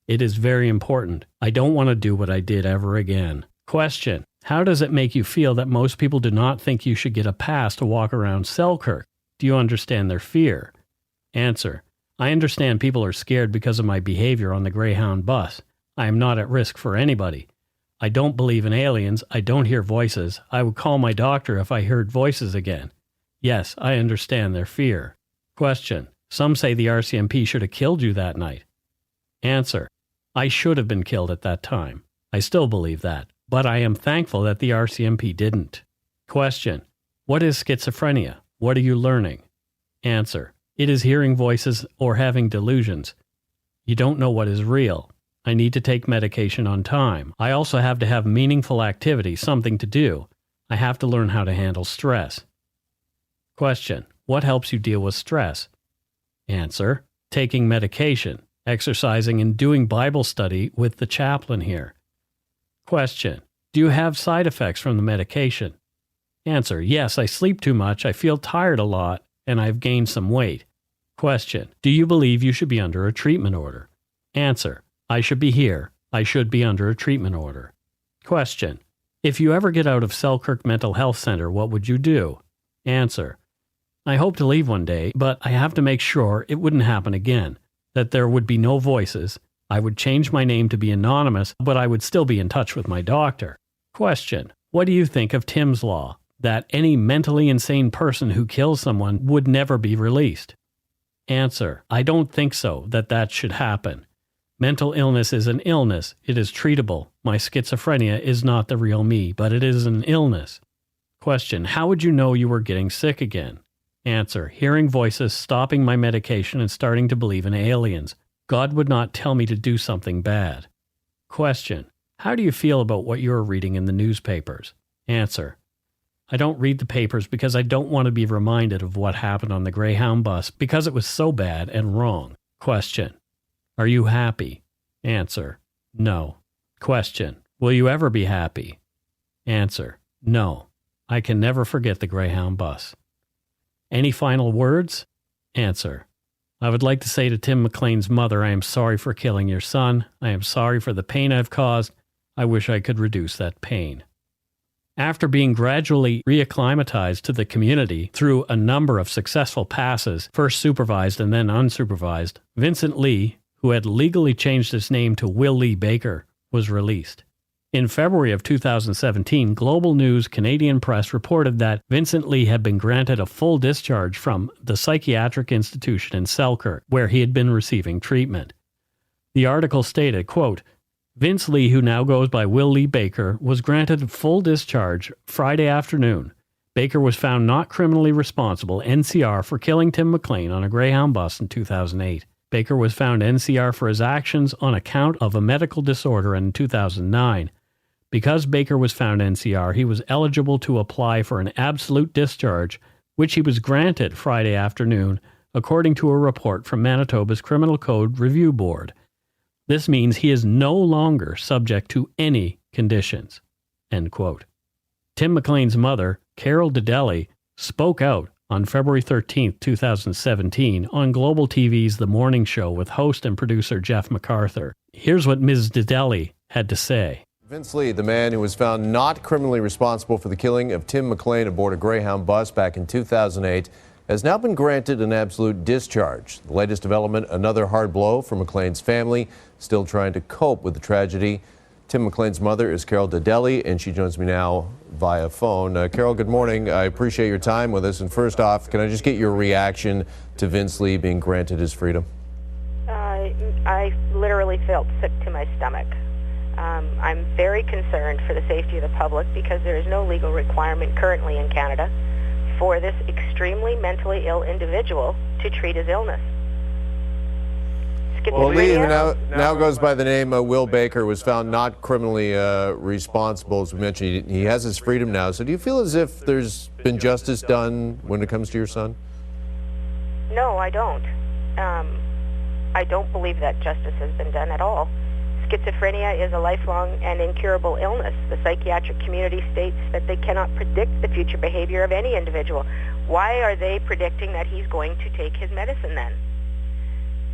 It is very important. I don't want to do what I did ever again. Question: how does it make you feel that most people do not think you should get a pass to walk around Selkirk? Do you understand their fear? Answer: I understand people are scared because of my behavior on the Greyhound bus. I am not at risk for anybody. I don't believe in aliens. I don't hear voices. I would call my doctor if I heard voices again. Yes, I understand their fear. Question: some say the RCMP should have killed you that night. Answer: I should have been killed at that time. I still believe that, but I am thankful that the RCMP didn't. Question: what is schizophrenia? What are you learning? Answer: it is hearing voices or having delusions. You don't know what is real. I need to take medication on time. I also have to have meaningful activity, something to do. I have to learn how to handle stress. Question: what helps you deal with stress? Answer: taking medication. exercising and doing Bible study with the chaplain here. Question: do you have side effects from the medication? Answer: yes, I sleep too much, I feel tired a lot, and I've gained some weight. Question: do you believe you should be under a treatment order? Answer: I should be here. I should be under a treatment order. Question: if you ever get out of Selkirk Mental Health Center, what would you do? Answer: I hope to leave one day, but I have to make sure it wouldn't happen again, that there would be no voices. I would change my name to be anonymous, but I would still be in touch with my doctor. Question: what do you think of Tim's law, that any mentally insane person who kills someone would never be released? Answer: I don't think so, that should happen. Mental illness is an illness. It is treatable. My schizophrenia is not the real me, but it is an illness. Question: how would you know you were getting sick again? Answer: hearing voices, stopping my medication, and starting to believe in aliens. God would not tell me to do something bad. Question: how do you feel about what you are reading in the newspapers? Answer: I don't read the papers because I don't want to be reminded of what happened on the Greyhound bus because it was so bad and wrong. Question: are you happy? Answer: no. Question: will you ever be happy? Answer: no. I can never forget the Greyhound bus. Any final words? Answer: I would like to say to Tim McLean's mother, I am sorry for killing your son. I am sorry for the pain I've caused. I wish I could reduce that pain. After being gradually reacclimatized to the community through a number of successful passes, first supervised and then unsupervised, Vincent Lee, who had legally changed his name to Will Lee Baker, was released. In February of 2017, Global News Canadian Press reported that Vincent Lee had been granted a full discharge from the psychiatric institution in Selkirk, where he had been receiving treatment. The article stated, quote, Vince Lee, who now goes by Will Lee Baker, was granted full discharge Friday afternoon. Baker was found not criminally responsible, NCR, for killing Tim McLean on a Greyhound bus in 2008. Baker was found NCR for his actions on account of a medical disorder in 2009. Because Baker was found NCR, he was eligible to apply for an absolute discharge, which he was granted Friday afternoon, according to a report from Manitoba's Criminal Code Review Board. This means he is no longer subject to any conditions. End quote. Tim McLean's mother, Carol Dedelli, spoke out on February 13, 2017, on Global TV's The Morning Show with host and producer Jeff MacArthur. Here's what Ms. Dedelli had to say. Vince Lee, the man who was found not criminally responsible for the killing of Tim McLean aboard a Greyhound bus back in 2008, has now been granted an absolute discharge. The latest development, another hard blow for McLean's family, still trying to cope with the tragedy. Tim McLean's mother is Carol Dedelli, and she joins me now via phone. Carol, good morning. I appreciate your time with us. And first off, can I just get your reaction to Vince Lee being granted his freedom? I literally felt sick to my stomach. I'm very concerned for the safety of the public because there is no legal requirement currently in Canada for this extremely mentally ill individual to treat his illness. Well, Lee, who now goes by the name Will Baker, was found not criminally responsible, as we mentioned. He has his freedom now. So do you feel as if there's been justice done when it comes to your son? No, I don't. I don't believe that justice has been done at all. Schizophrenia is a lifelong and incurable illness. The psychiatric community states that they cannot predict the future behavior of any individual. Why are they predicting that he's going to take his medicine then?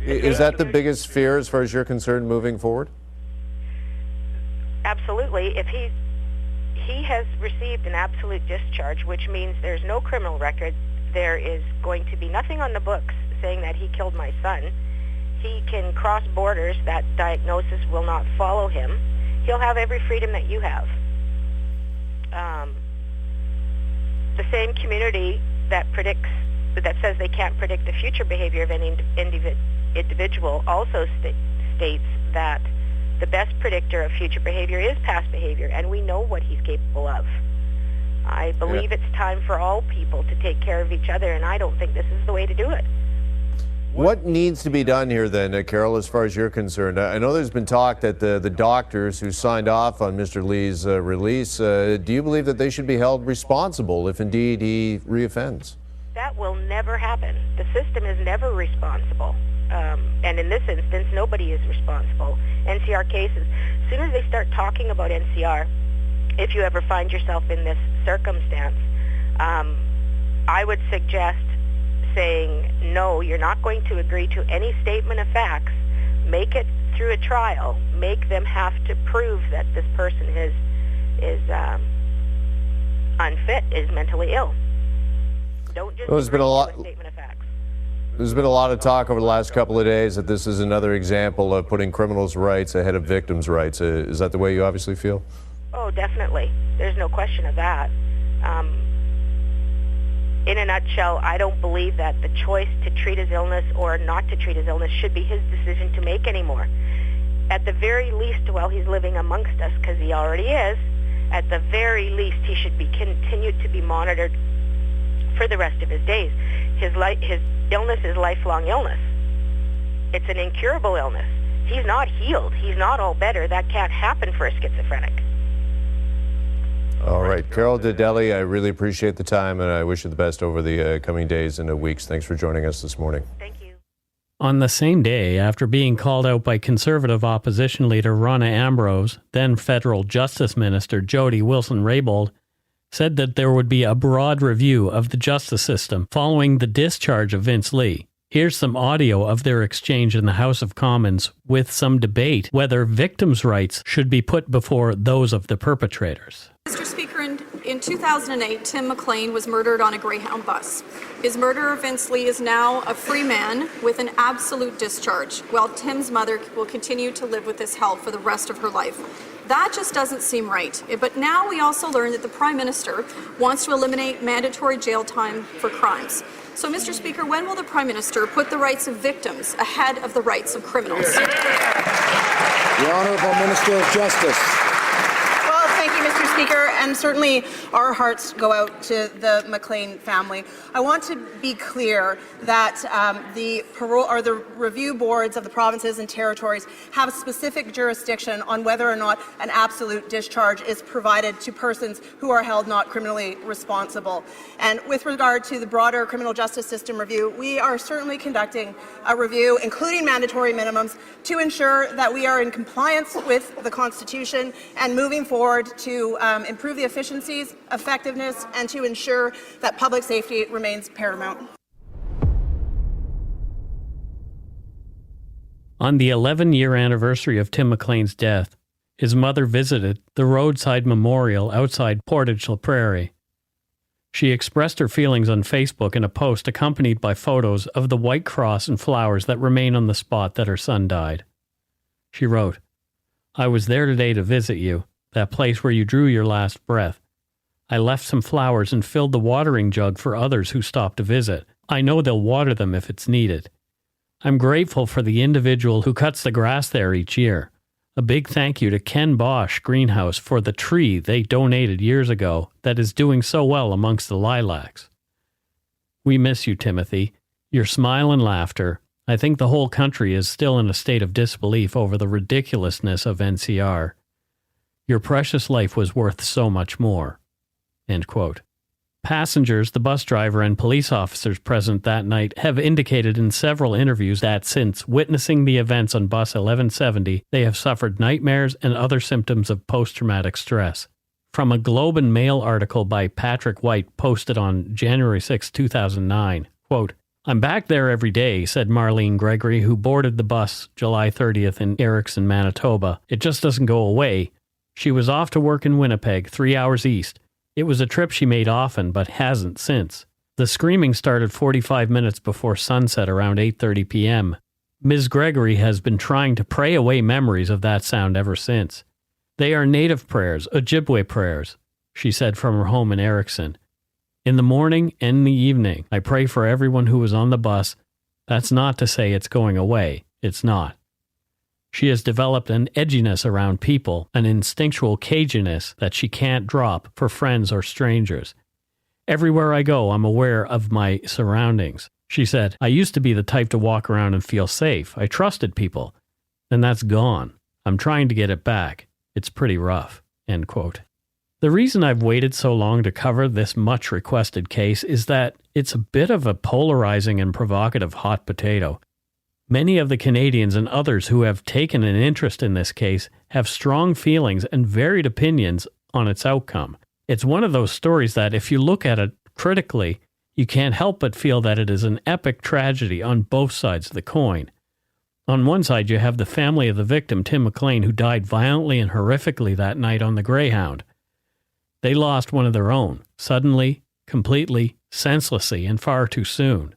Is that the biggest fear as far as you're concerned moving forward? Absolutely. If he has received an absolute discharge, which means there's no criminal record, there is going to be nothing on the books saying that he killed my son. He can cross borders. That diagnosis will not follow him. He'll have every freedom that you have. The same community that says they can't predict the future behavior of any individual also states that the best predictor of future behavior is past behavior, and we know what he's capable of. I believe it's time for all people to take care of each other, and I don't think this is the way to do it. What needs to be done here then, Carol, as far as you're concerned? I know there's been talk that the doctors who signed off on Mr. Lee's release, do you believe that they should be held responsible if indeed he reoffends? That will never happen. The system is never responsible. and in this instance, nobody is responsible. NCR cases, as soon as they start talking about NCR, if you ever find yourself in this circumstance, I would suggest saying, no, you're not going to agree to any statement of facts. Make it through a trial. Make them have to prove that this person is unfit, is mentally ill. Don't just There's been a statement of facts. There's been a lot of talk over the last couple of days that this is another example of putting criminals' rights ahead of victims' rights. Is that the way you obviously feel? Oh, definitely. There's no question of that. In a nutshell, I don't believe that the choice to treat his illness or not to treat his illness should be his decision to make anymore. At the very least, while he's living amongst us, because he already is, at the very least, he should be continued to be monitored for the rest of his days. His illness is lifelong illness. It's an incurable illness. He's not healed. He's not all better. That can't happen for a schizophrenic. All right. Carol Dedeli, I really appreciate the time, and I wish you the best over the coming days and weeks. Thanks for joining us this morning. Thank you. On the same day, after being called out by Conservative opposition leader Ronna Ambrose, then Federal Justice Minister Jody Wilson-Raybould said that there would be a broad review of the justice system following the discharge of Vince Lee. Here's some audio of their exchange in the House of Commons with some debate whether victims' rights should be put before those of the perpetrators. Mr. Speaker, in 2008, Tim McLean was murdered on a Greyhound bus. His murderer, Vince Lee, is now a free man with an absolute discharge, while Tim's mother will continue to live with this hell for the rest of her life. That just doesn't seem right. But now we also learn that the Prime Minister wants to eliminate mandatory jail time for crimes. So, Mr. Speaker, when will the Prime Minister put the rights of victims ahead of the rights of criminals? The Honourable Minister of Justice. Well, thank you, Mr. Speaker, and certainly our hearts go out to the McLean family. I want to be clear that the parole or the review boards of the provinces and territories have specific jurisdiction on whether or not an absolute discharge is provided to persons who are held not criminally responsible. And with regard to the broader criminal justice system review, we are certainly conducting a review, including mandatory minimums, to ensure that we are in compliance with the Constitution and moving forward to improve the efficiencies, effectiveness, and to ensure that public safety remains paramount. On the 11-year anniversary of Tim McLean's death, his mother visited the roadside memorial outside Portage la Prairie. She expressed her feelings on Facebook in a post accompanied by photos of the white cross and flowers that remain on the spot that her son died. She wrote, "I was there today to visit you, that place where you drew your last breath. I left some flowers and filled the watering jug for others who stopped to visit. I know they'll water them if it's needed. I'm grateful for the individual who cuts the grass there each year. A big thank you to Ken Bosch Greenhouse for the tree they donated years ago that is doing so well amongst the lilacs. We miss you, Timothy. Your smile and laughter. I think the whole country is still in a state of disbelief over the ridiculousness of NCR. Your precious life was worth so much more." End quote. Passengers, the bus driver, and police officers present that night have indicated in several interviews that since witnessing the events on bus 1170, they have suffered nightmares and other symptoms of post-traumatic stress. From a Globe and Mail article by Patrick White posted on January 6, 2009, quote, "I'm back there every day," said Marlene Gregory, who boarded the bus July 30th in Erickson, Manitoba. "It just doesn't go away. She was off to work in Winnipeg, 3 hours east. It was a trip she made often, but hasn't since. The screaming started 45 minutes before sunset around 8:30 p.m. Ms. Gregory has been trying to pray away memories of that sound ever since. They are native prayers, Ojibwe prayers," she said from her home in Erickson. "In the morning and in the evening, I pray for everyone who was on the bus. That's not to say it's going away. It's not. She has developed an edginess around people, an instinctual caginess that she can't drop for friends or strangers. Everywhere I go, I'm aware of my surroundings," she said. "I used to be the type to walk around and feel safe. I trusted people. And that's gone. I'm trying to get it back. It's pretty rough." End quote. The reason I've waited so long to cover this much requested case is that it's a bit of a polarizing and provocative hot potato. Many of the Canadians and others who have taken an interest in this case have strong feelings and varied opinions on its outcome. It's one of those stories that, if you look at it critically, you can't help but feel that it is an epic tragedy on both sides of the coin. On one side, you have the family of the victim, Tim McLean, who died violently and horrifically that night on the Greyhound. They lost one of their own, suddenly, completely, senselessly, and far too soon.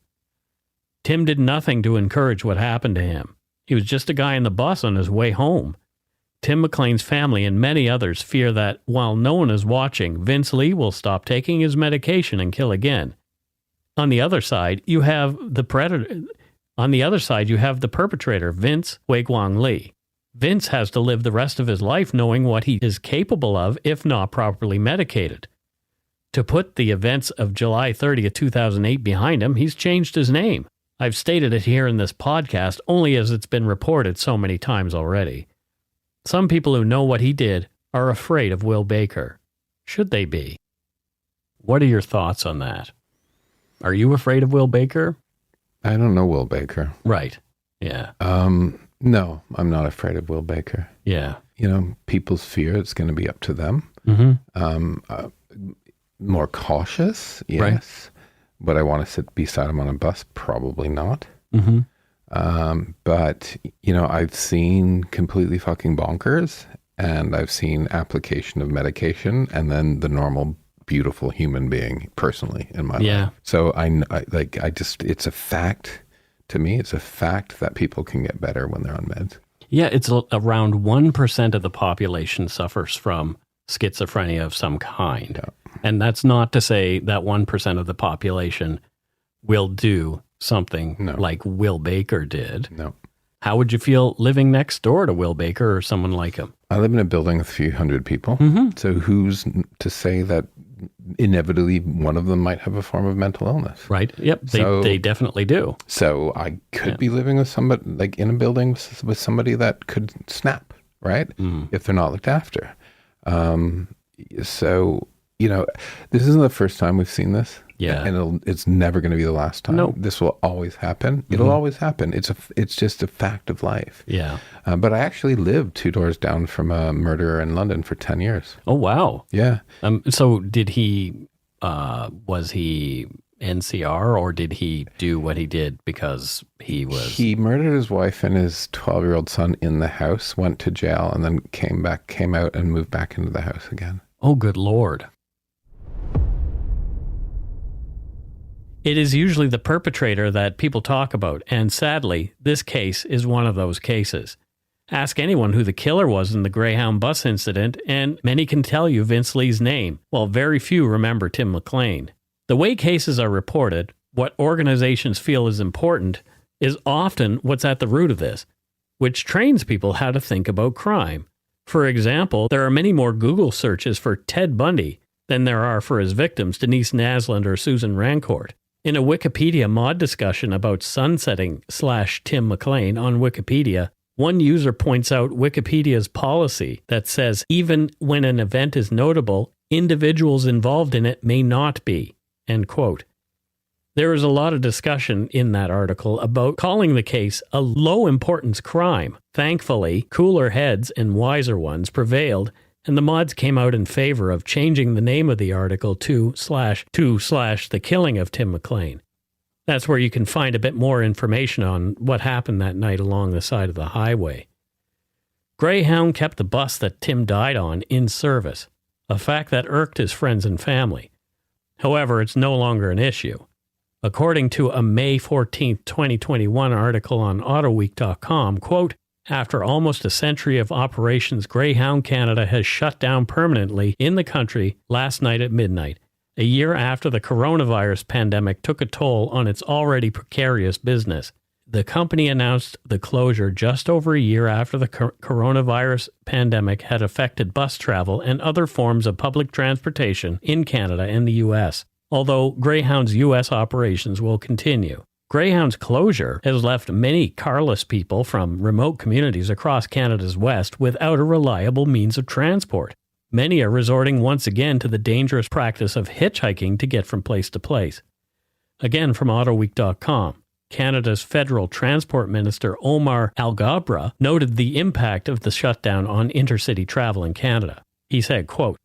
Tim did nothing to encourage what happened to him. He was just a guy in the bus on his way home. Tim McLean's family and many others fear that, while no one is watching, Vince Lee will stop taking his medication and kill again. On the other side, you have the perpetrator, Vince Wei-Guang Lee. Vince has to live the rest of his life knowing what he is capable of if not properly medicated. To put the events of July 30th, 2008 behind him, he's changed his name. I've stated it here in this podcast only as it's been reported so many times already. Some people who know what he did are afraid of Will Baker. Should they be? What are your thoughts on that? Are you afraid of Will Baker? I don't know Will Baker. Right. Yeah. No, I'm not afraid of Will Baker. Yeah. You know, people's fear, it's going to be up to them. Mm-hmm. More cautious, yes. Right. Would I want to sit beside him on a bus? Probably not. Mm-hmm. But, you know, I've seen completely fucking bonkers, and I've seen application of medication, and then the normal, beautiful human being personally in my life. So it's a fact to me. It's a fact that people can get better when they're on meds. Yeah, it's around 1% of the population suffers from schizophrenia of some kind. Yeah. And that's not to say that 1% of the population will do something like Will Baker did. No. How would you feel living next door to Will Baker or someone like him? I live in a building with a few hundred people. Mm-hmm. So who's to say that inevitably one of them might have a form of mental illness? Right. Yep. They definitely do. So I could be living with somebody, like in a building with somebody that could snap, right? If they're not looked after. So, you know, this isn't the first time we've seen this. Yeah. And it's never going to be the last time. No. This will always happen. It'll always happen. It's just a fact of life. Yeah. But I actually lived 2 doors down from a murderer in London for 10 years. Oh, wow. Yeah. So did he, was he NCR, or did he do what he did because he was... He murdered his wife and his 12-year-old son in the house, went to jail, and then came out and moved back into the house again. Oh, good Lord. It is usually the perpetrator that people talk about, and sadly, this case is one of those cases. Ask anyone who the killer was in the Greyhound bus incident, and many can tell you Vince Lee's name, while very few remember Tim McLean. The way cases are reported, what organizations feel is important, is often what's at the root of this, which trains people how to think about crime. For example, there are many more Google searches for Ted Bundy than there are for his victims, Denise Naslund or Susan Rancourt. In a Wikipedia mod discussion about sunsetting/Tim McLean on Wikipedia, one user points out Wikipedia's policy that says even when an event is notable, individuals involved in it may not be. End quote. There is a lot of discussion in that article about calling the case a low-importance crime. Thankfully, cooler heads and wiser ones prevailed, and the mods came out in favor of changing the name of the article to /The Killing of Tim McLean. That's where you can find a bit more information on what happened that night along the side of the highway. Greyhound kept the bus that Tim died on in service, a fact that irked his friends and family. However, it's no longer an issue. According to a May 14, 2021 article on autoweek.com, quote, after almost a century of operations, Greyhound Canada has shut down permanently in the country last night at midnight, a year after the coronavirus pandemic took a toll on its already precarious business. The company announced the closure just over a year after the coronavirus pandemic had affected bus travel and other forms of public transportation in Canada and the U.S., although Greyhound's U.S. operations will continue. Greyhound's closure has left many carless people from remote communities across Canada's west without a reliable means of transport. Many are resorting once again to the dangerous practice of hitchhiking to get from place to place. Again from autoweek.com. Canada's federal transport minister Omar Al-Ghabra noted the impact of the shutdown on intercity travel in Canada. He said, quote,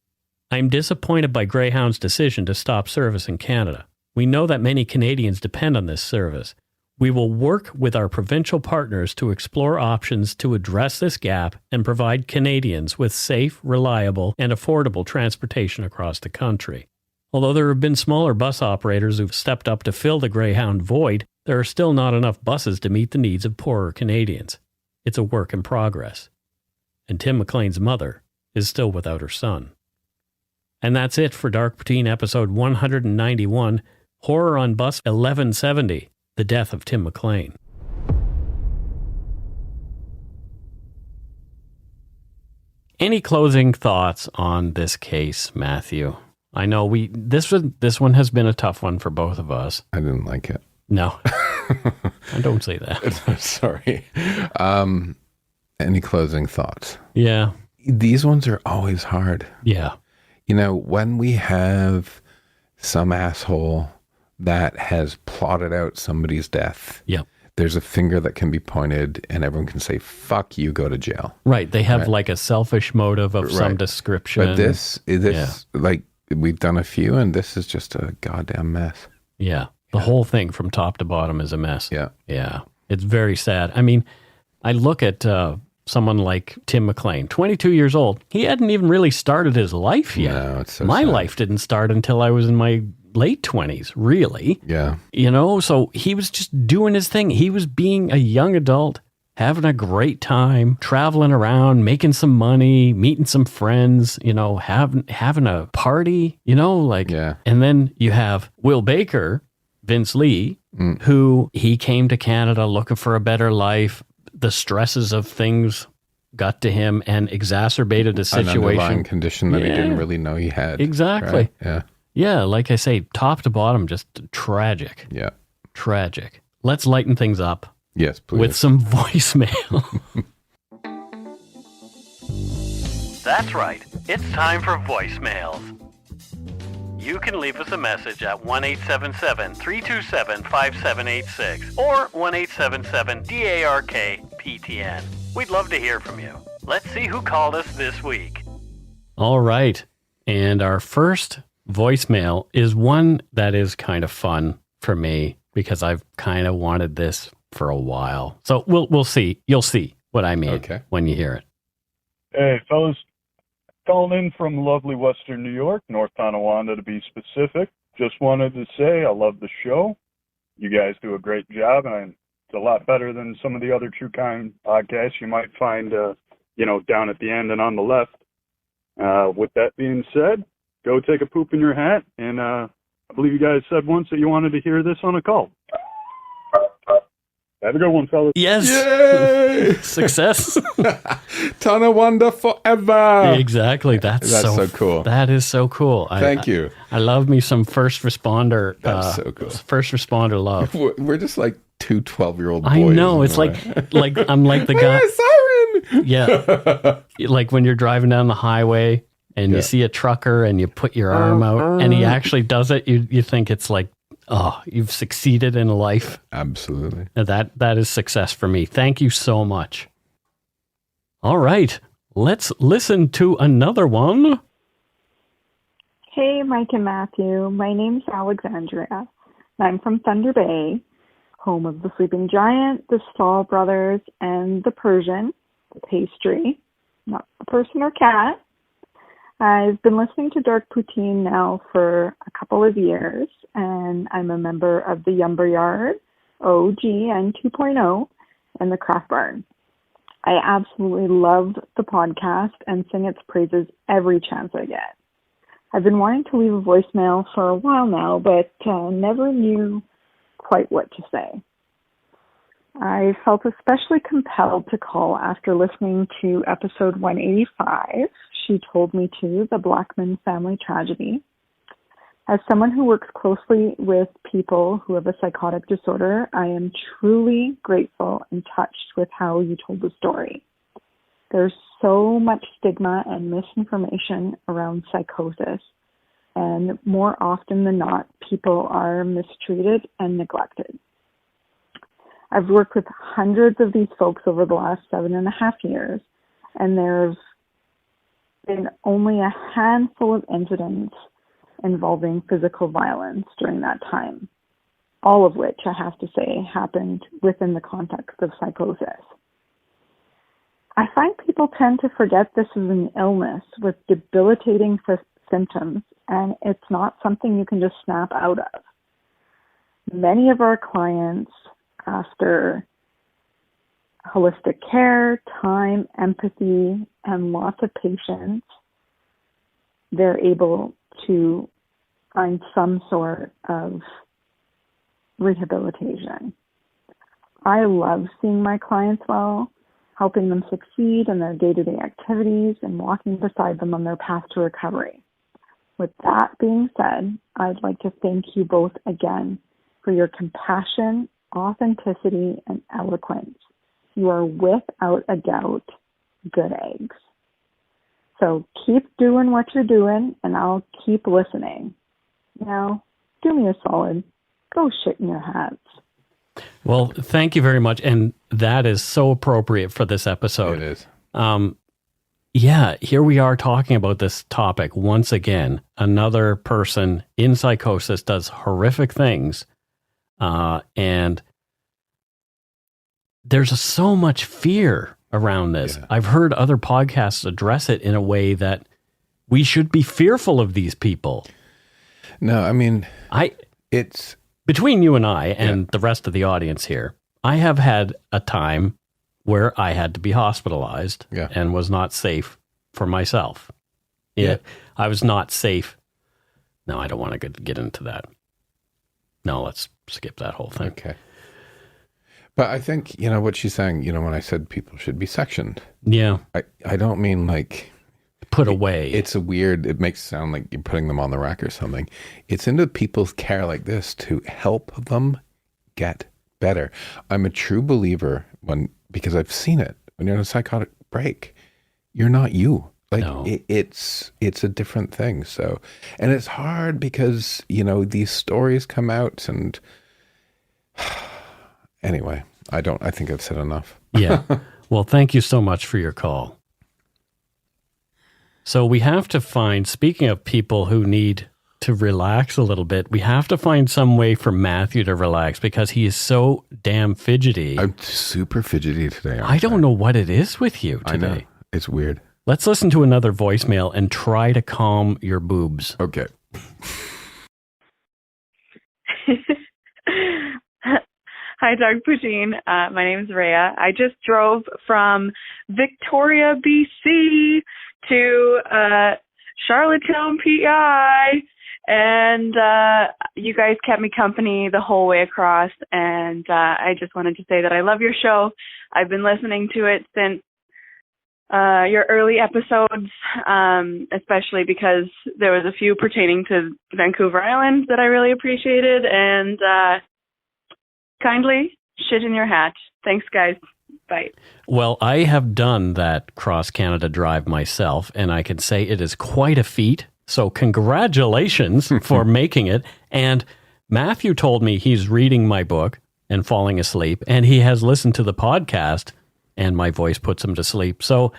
"I'm disappointed by Greyhound's decision to stop service in Canada. We know that many Canadians depend on this service. We will work with our provincial partners to explore options to address this gap and provide Canadians with safe, reliable, and affordable transportation across the country." Although there have been smaller bus operators who've stepped up to fill the Greyhound void, there are still not enough buses to meet the needs of poorer Canadians. It's a work in progress. And Tim McLean's mother is still without her son. And that's it for Dark Poutine episode 191, Horror on Bus 1170, The Death of Tim McLean. Any closing thoughts on this case, Matthew? I know this one has been a tough one for both of us. I didn't like it. No. I don't say that. Sorry. Any closing thoughts? Yeah. These ones are always hard. Yeah. You know, when we have some asshole that has plotted out somebody's death, there's a finger that can be pointed and everyone can say, fuck you, go to jail. Right. They have like a selfish motive of some description. But this like, we've done a few and this is just a goddamn mess. Yeah. The whole thing from top to bottom is a mess. Yeah. Yeah. It's very sad. I mean, I look at someone like Tim McLean, 22 years old. He hadn't even really started his life yet. No, it's so my sad. life didn't start until I was in my late 20s, really. Yeah. You know, so he was just doing his thing. He was being a young adult, having a great time, traveling around, making some money, meeting some friends, you know, having a party, you know, like, and then you have Will Baker, Vince Lee, who he came to Canada looking for a better life. The stresses of things got to him and exacerbated the situation. An underlying condition that he didn't really know he had. Exactly. Right? Yeah. Yeah, like I say, top to bottom, just tragic. Yeah. Tragic. Let's lighten things up. Yes, please. With some voicemail. That's right. It's time for voicemails. You can leave us a message at 1-877-327-5786 or 1-877-DARK-PTN. We'd love to hear from you. Let's see who called us this week. All right. And our first voicemail is one that is kind of fun for me because I've kind of wanted this for a while. So we'll see. You'll see what I mean when you hear it. Hey, fellas. Calling in from lovely Western New York, North Tonawanda to be specific. Just wanted to say I love the show. You guys do a great job, and it's a lot better than some of the other true crime podcasts you might find, down at the end and on the left. With that being said, go take a poop in your hat, and I believe you guys said once that you wanted to hear this on a call. Have a good one, fellas. Yes. Yay! Success. Tonawanda forever. Exactly. That's so cool. That is so cool. Thank you. I love me some first responder. That's so cool. First responder love. We're just like two 12-year-old boys. I know. It's like I'm like the guy. Siren. Yeah. Like when you're driving down the highway and you see a trucker and you put your arm out and he actually does it. You think it's like, oh, you've succeeded in life. Absolutely. That is success for me. Thank you so much. All right. Let's listen to another one. Hey, Mike and Matthew. My name's Alexandria. I'm from Thunder Bay, home of the Sleeping Giant, the Stahl Brothers, and the Persian, the pastry, not the person or cat. I've been listening to Dark Poutine now for a couple of years, and I'm a member of the Yumber Yard, OG and 2.0, and the Craft Barn. I absolutely love the podcast and sing its praises every chance I get. I've been wanting to leave a voicemail for a while now, but never knew quite what to say. I felt especially compelled to call after listening to episode 185, She Told Me To, the Blackman family tragedy. As someone who works closely with people who have a psychotic disorder, I am truly grateful and touched with how you told the story. There's so much stigma and misinformation around psychosis, and more often than not, people are mistreated and neglected. I've worked with hundreds of these folks over the last 7.5 years, and there's been only a handful of incidents involving physical violence during that time, all of which, I have to say, happened within the context of psychosis. I find people tend to forget this is an illness with debilitating symptoms, and it's not something you can just snap out of. Many of our clients, after holistic care, time, empathy, and lots of patience, they're able to find some sort of rehabilitation. I love seeing my clients well, helping them succeed in their day-to-day activities and walking beside them on their path to recovery. With that being said, I'd like to thank you both again for your compassion, authenticity, and eloquence. You are without a doubt good eggs. So keep doing what you're doing, and I'll keep listening. Now, do me a solid. Go shit in your hats. Well, thank you very much. And that is so appropriate for this episode. It is. Yeah, here we are talking about this topic once again. Another person in psychosis does horrific things. And there's so much fear around this. Yeah. I've heard other podcasts address it in a way that we should be fearful of these people. No, I mean, it's between you and I and the rest of the audience here. I have had a time where I had to be hospitalized and was not safe for myself. Yeah, I was not safe. No, I don't want to get into that. No, let's skip that whole thing. Okay. But I think, what she's saying, when I said people should be sectioned. Yeah. I don't mean like put away. It makes it sound like you're putting them on the rack or something. It's into people's care like this to help them get better. I'm a true believer because I've seen it. When you're in a psychotic break, you're not you. Like no. It's a different thing. So, and it's hard because, these stories come out and anyway, I think I've said enough. Yeah. Well, thank you so much for your call. So we have to find, speaking of people who need to relax a little bit, we have to find some way for Matthew to relax because he is so damn fidgety. I'm super fidgety today. I don't know what it is with you today. I know. It's weird. Let's listen to another voicemail and try to calm your boobs. Okay. Hi, Dr. Poutine. My name is Rhea. I just drove from Victoria, BC to Charlottetown, PI, and you guys kept me company the whole way across, and I just wanted to say that I love your show. I've been listening to it since your early episodes, especially because there was a few pertaining to Vancouver Island that I really appreciated, and kindly shit in your hat. Thanks, guys. Bye. Well, I have done that cross-Canada drive myself, and I can say it is quite a feat. So congratulations for making it. And Matthew told me he's reading my book and falling asleep, and he has listened to the podcast, and my voice puts him to sleep. So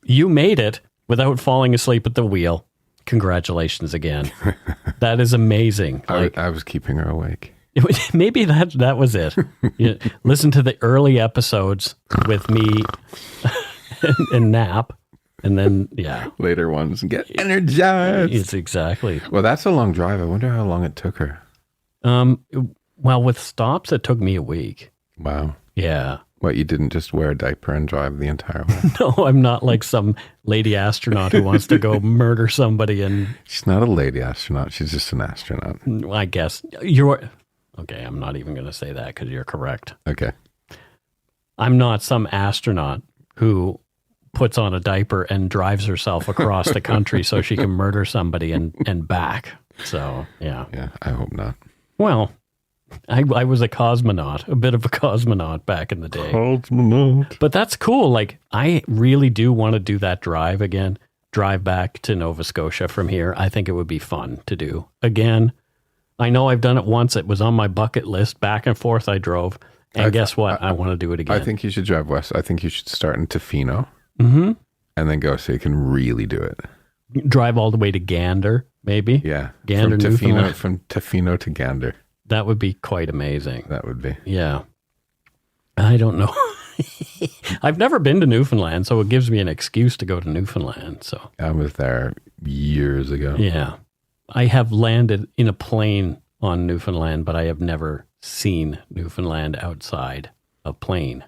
you made it without falling asleep at the wheel. Congratulations again. That is amazing. I was keeping her awake. Maybe that was it. You listen to the early episodes with me and nap, and then later ones and get energized. It's exactly. Well, that's a long drive. I wonder how long it took her. Well, with stops, it took me a week. Wow. Yeah. What, you didn't just wear a diaper and drive the entire way? No, I'm not like some lady astronaut who wants to go murder somebody. And she's not a lady astronaut. She's just an astronaut. I guess you're. Okay, I'm not even going to say that because you're correct. Okay. I'm not some astronaut who puts on a diaper and drives herself across the country so she can murder somebody and back. So, yeah. Yeah, I hope not. Well, I was a cosmonaut, a bit of a cosmonaut back in the day. Cosmonaut. But that's cool. Like, I really do want to do that drive again, drive back to Nova Scotia from here. I think it would be fun to do again. I know I've done it once. It was on my bucket list. Back and forth I drove. And guess what? I want to do it again. I think you should drive west. I think you should start in Tofino Mm-hmm. and then go so you can really do it. Drive all the way to Gander, maybe? Yeah. Gander, Newfoundland. From Tofino to Gander. That would be quite amazing. That would be. Yeah. I don't know. I've never been to Newfoundland, so it gives me an excuse to go to Newfoundland. So I was there years ago. yeah. I have landed in a plane on Newfoundland, but I have never seen Newfoundland outside a plane.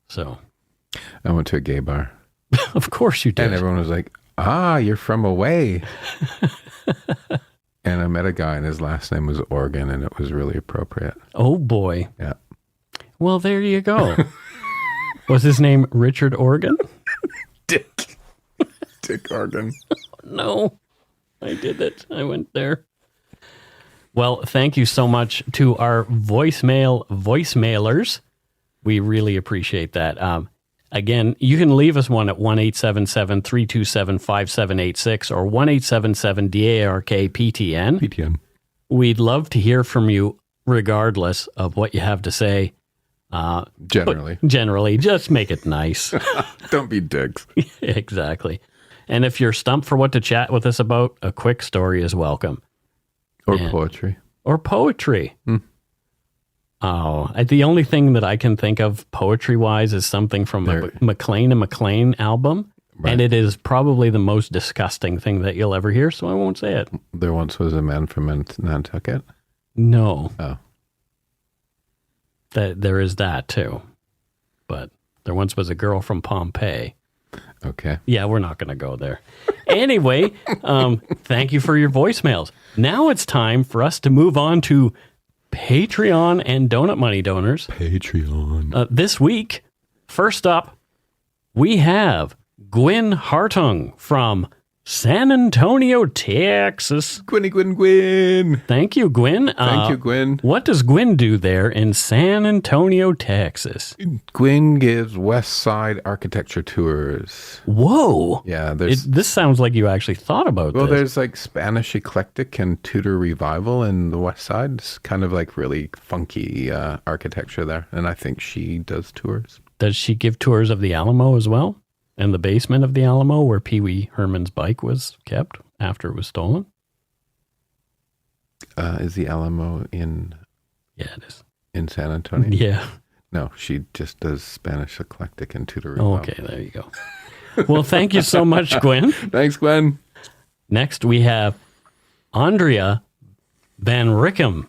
So I went to a gay bar. of course you did. And everyone was like, you're from away. And I met a guy and his last name was Organ and it was really appropriate. Oh boy. Yeah. Well, there you go. Was his name Richard Organ? Dick Organ. No, I did it. I went there. Well, thank you so much to our voicemailers. We really appreciate that. Again, you can leave us one at 1-877-327-5786 or 1-877-DARK-PTN. PTN. We'd love to hear from you regardless of what you have to say. Generally, just make it nice. Don't be dicks. Exactly. And if you're stumped for what to chat with us about, a quick story is welcome. Or poetry. Or poetry. The only thing that I can think of poetry-wise is something from a McLean and McLean album. Right. And it is probably the most disgusting thing that you'll ever hear, so I won't say it. There once was a man from Nantucket? No. Oh. There is that, too. But there once was a girl from Pompeii. Okay. Yeah, we're not going to go there. Anyway, thank you for your voicemails. Now it's time for us to move on to Patreon and Donut Money donors. Patreon. This week, first up, we have Gwyn Hartung from San Antonio, Texas. Gwyn. Thank you, Gwyn. Thank you, Gwyn. What does Gwyn do there in San Antonio, Texas? Gwyn gives West Side architecture tours. Whoa. Yeah. This sounds like you actually thought about this. Well, there's like Spanish eclectic and Tudor revival in the West Side. It's kind of like really funky architecture there. And I think she does tours. Does she give tours of the Alamo as well? And the basement of the Alamo where Pee Wee Herman's bike was kept after it was stolen? Is the Alamo in... Yeah, it is. In San Antonio? Yeah. No, she just does Spanish eclectic and Tudor revival. Okay, there you go. Well, thank you so much, Gwen. Thanks, Gwen. Next, we have Andrea Van Rickham.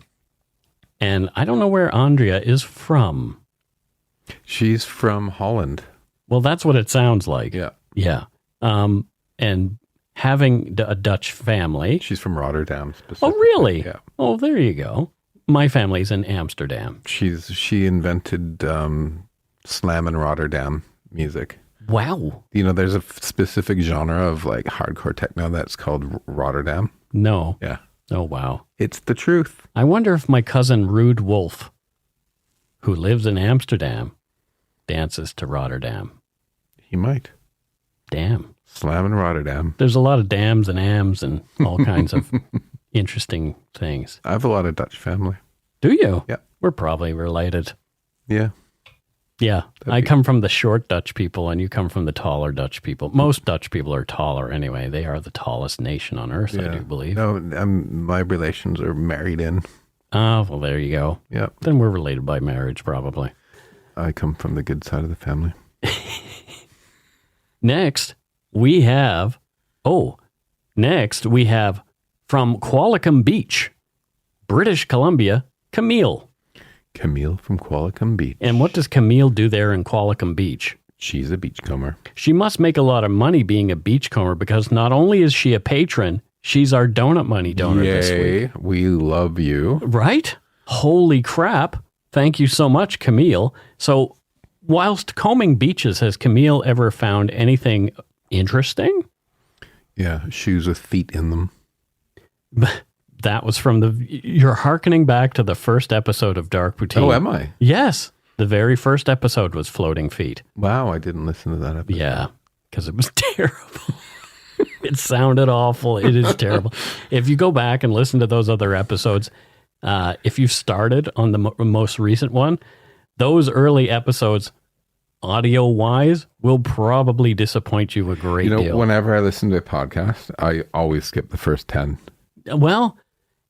And I don't know where Andrea is from. She's from Holland. Well, that's what it sounds like. Yeah. Yeah. And having a Dutch family. She's from Rotterdam specifically. Oh, really? Yeah. Oh, there you go. My family's in Amsterdam. She invented slam and Rotterdam music. Wow. You know, there's a specific genre of like hardcore techno that's called Rotterdam. No. Yeah. Oh, wow. It's the truth. I wonder if my cousin Rude Wolf, who lives in Amsterdam, dances to Rotterdam. He might. Damn. Slam and Rotterdam. There's a lot of dams and ams and all kinds of interesting things. I have a lot of Dutch family. Do you? Yeah. We're probably related. Yeah. Yeah. I come from the short Dutch people and you come from the taller Dutch people. Most Dutch people are taller anyway. They are the tallest nation on earth, I do believe. No, my relations are married in. Oh, well, there you go. Yeah. Then we're related by marriage, probably. I come from the good side of the family. Next, we have from Qualicum Beach, British Columbia, Camille. Camille from Qualicum Beach. And what does Camille do there in Qualicum Beach? She's a beachcomber. She must make a lot of money being a beachcomber because not only is she a patron, she's our Donut Money donor this week. We love you. Right? Holy crap. Thank you so much, Camille. So, whilst combing beaches, has Camille ever found anything interesting? Yeah, shoes with feet in them. That was you're hearkening back to the first episode of Dark Poutine. Oh, am I? Yes. The very first episode was Floating Feet. Wow, I didn't listen to that episode. Yeah, because it was terrible. It sounded awful. It is terrible. If you go back and listen to those other episodes, if you started on the most recent one, those early episodes, audio-wise, will probably disappoint you a great deal. Whenever I listen to a podcast, I always skip the first 10. Well,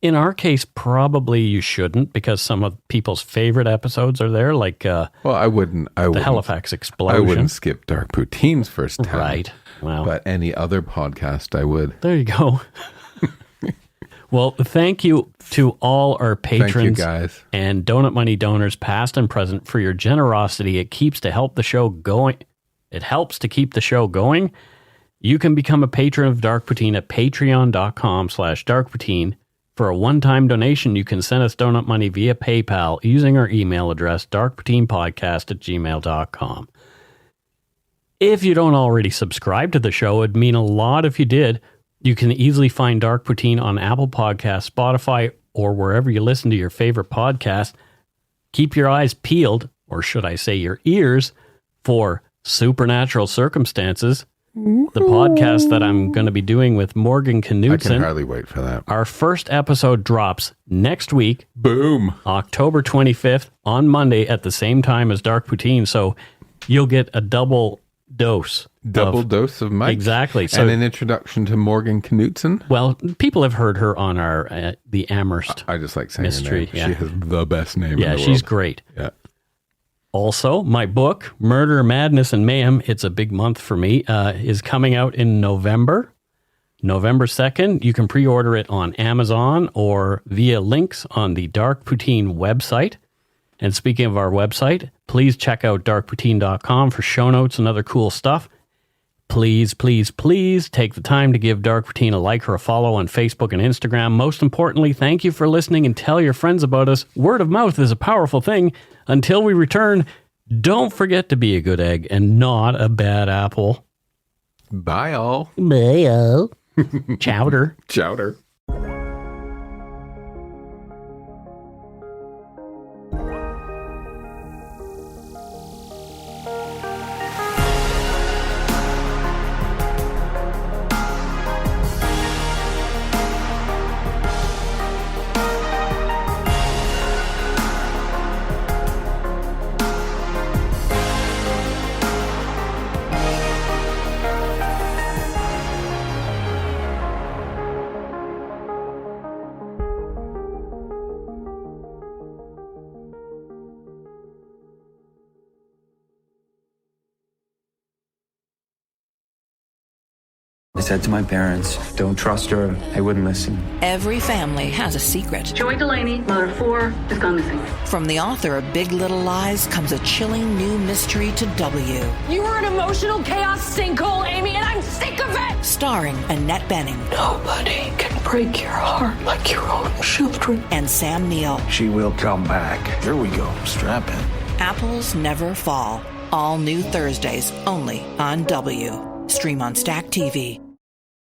in our case, probably you shouldn't, because some of people's favorite episodes are there, like I wouldn't. the Halifax explosion. I wouldn't skip Dark Poutines first 10. Right. Wow. But any other podcast, I would. There you go. Well, thank you to all our patrons Thank you, guys. and Donut Money donors, past and present, for your generosity. It keeps to help the show going. It helps to keep the show going. You can become a patron of Dark Poutine at patreon.com/darkpoutine. For a one-time donation, you can send us donut money via PayPal using our email address, darkpoutinepodcast@gmail.com. If you don't already subscribe to the show, it'd mean a lot if you did. You can easily find Dark Poutine on Apple Podcasts, Spotify, or wherever you listen to your favorite podcast. Keep your eyes peeled, or should I say your ears, for Supernatural Circumstances, the podcast that I'm going to be doing with Morgan Knudsen. I can hardly wait for that. Our first episode drops next week. Boom. October 25th on Monday at the same time as Dark Poutine. So you'll get a double dose. Dose of Mike. Exactly. So, and an introduction to Morgan Knudsen. Well, people have heard her on our the Amherst I just like saying mystery. Her name. She has the best name in the world. Yeah, she's great. Yeah. Also, my book, Murder, Madness, and Mayhem, it's a big month for me, is coming out in November 2nd. You can pre-order it on Amazon or via links on the Dark Poutine website. And speaking of our website, please check out darkpoutine.com for show notes and other cool stuff. Please, please, please take the time to give Dark Poutine a like or a follow on Facebook and Instagram. Most importantly, thank you for listening and tell your friends about us. Word of mouth is a powerful thing. Until we return, don't forget to be a good egg and not a bad apple. Bye, all. Bye, all. Chowder. Chowder. I said to my parents, don't trust her. They wouldn't listen. Every family has a secret. Joy Delaney, mother of 4, is gone missing. From the author of Big Little Lies comes a chilling new mystery to W. You were an emotional chaos sinkhole, Amy, and I'm sick of it! Starring Annette Bening. Nobody can break your heart like your own children. And Sam Neill. She will come back. Here we go. Strap in. Apples Never Fall. All new Thursdays, only on W. Stream on Stack TV.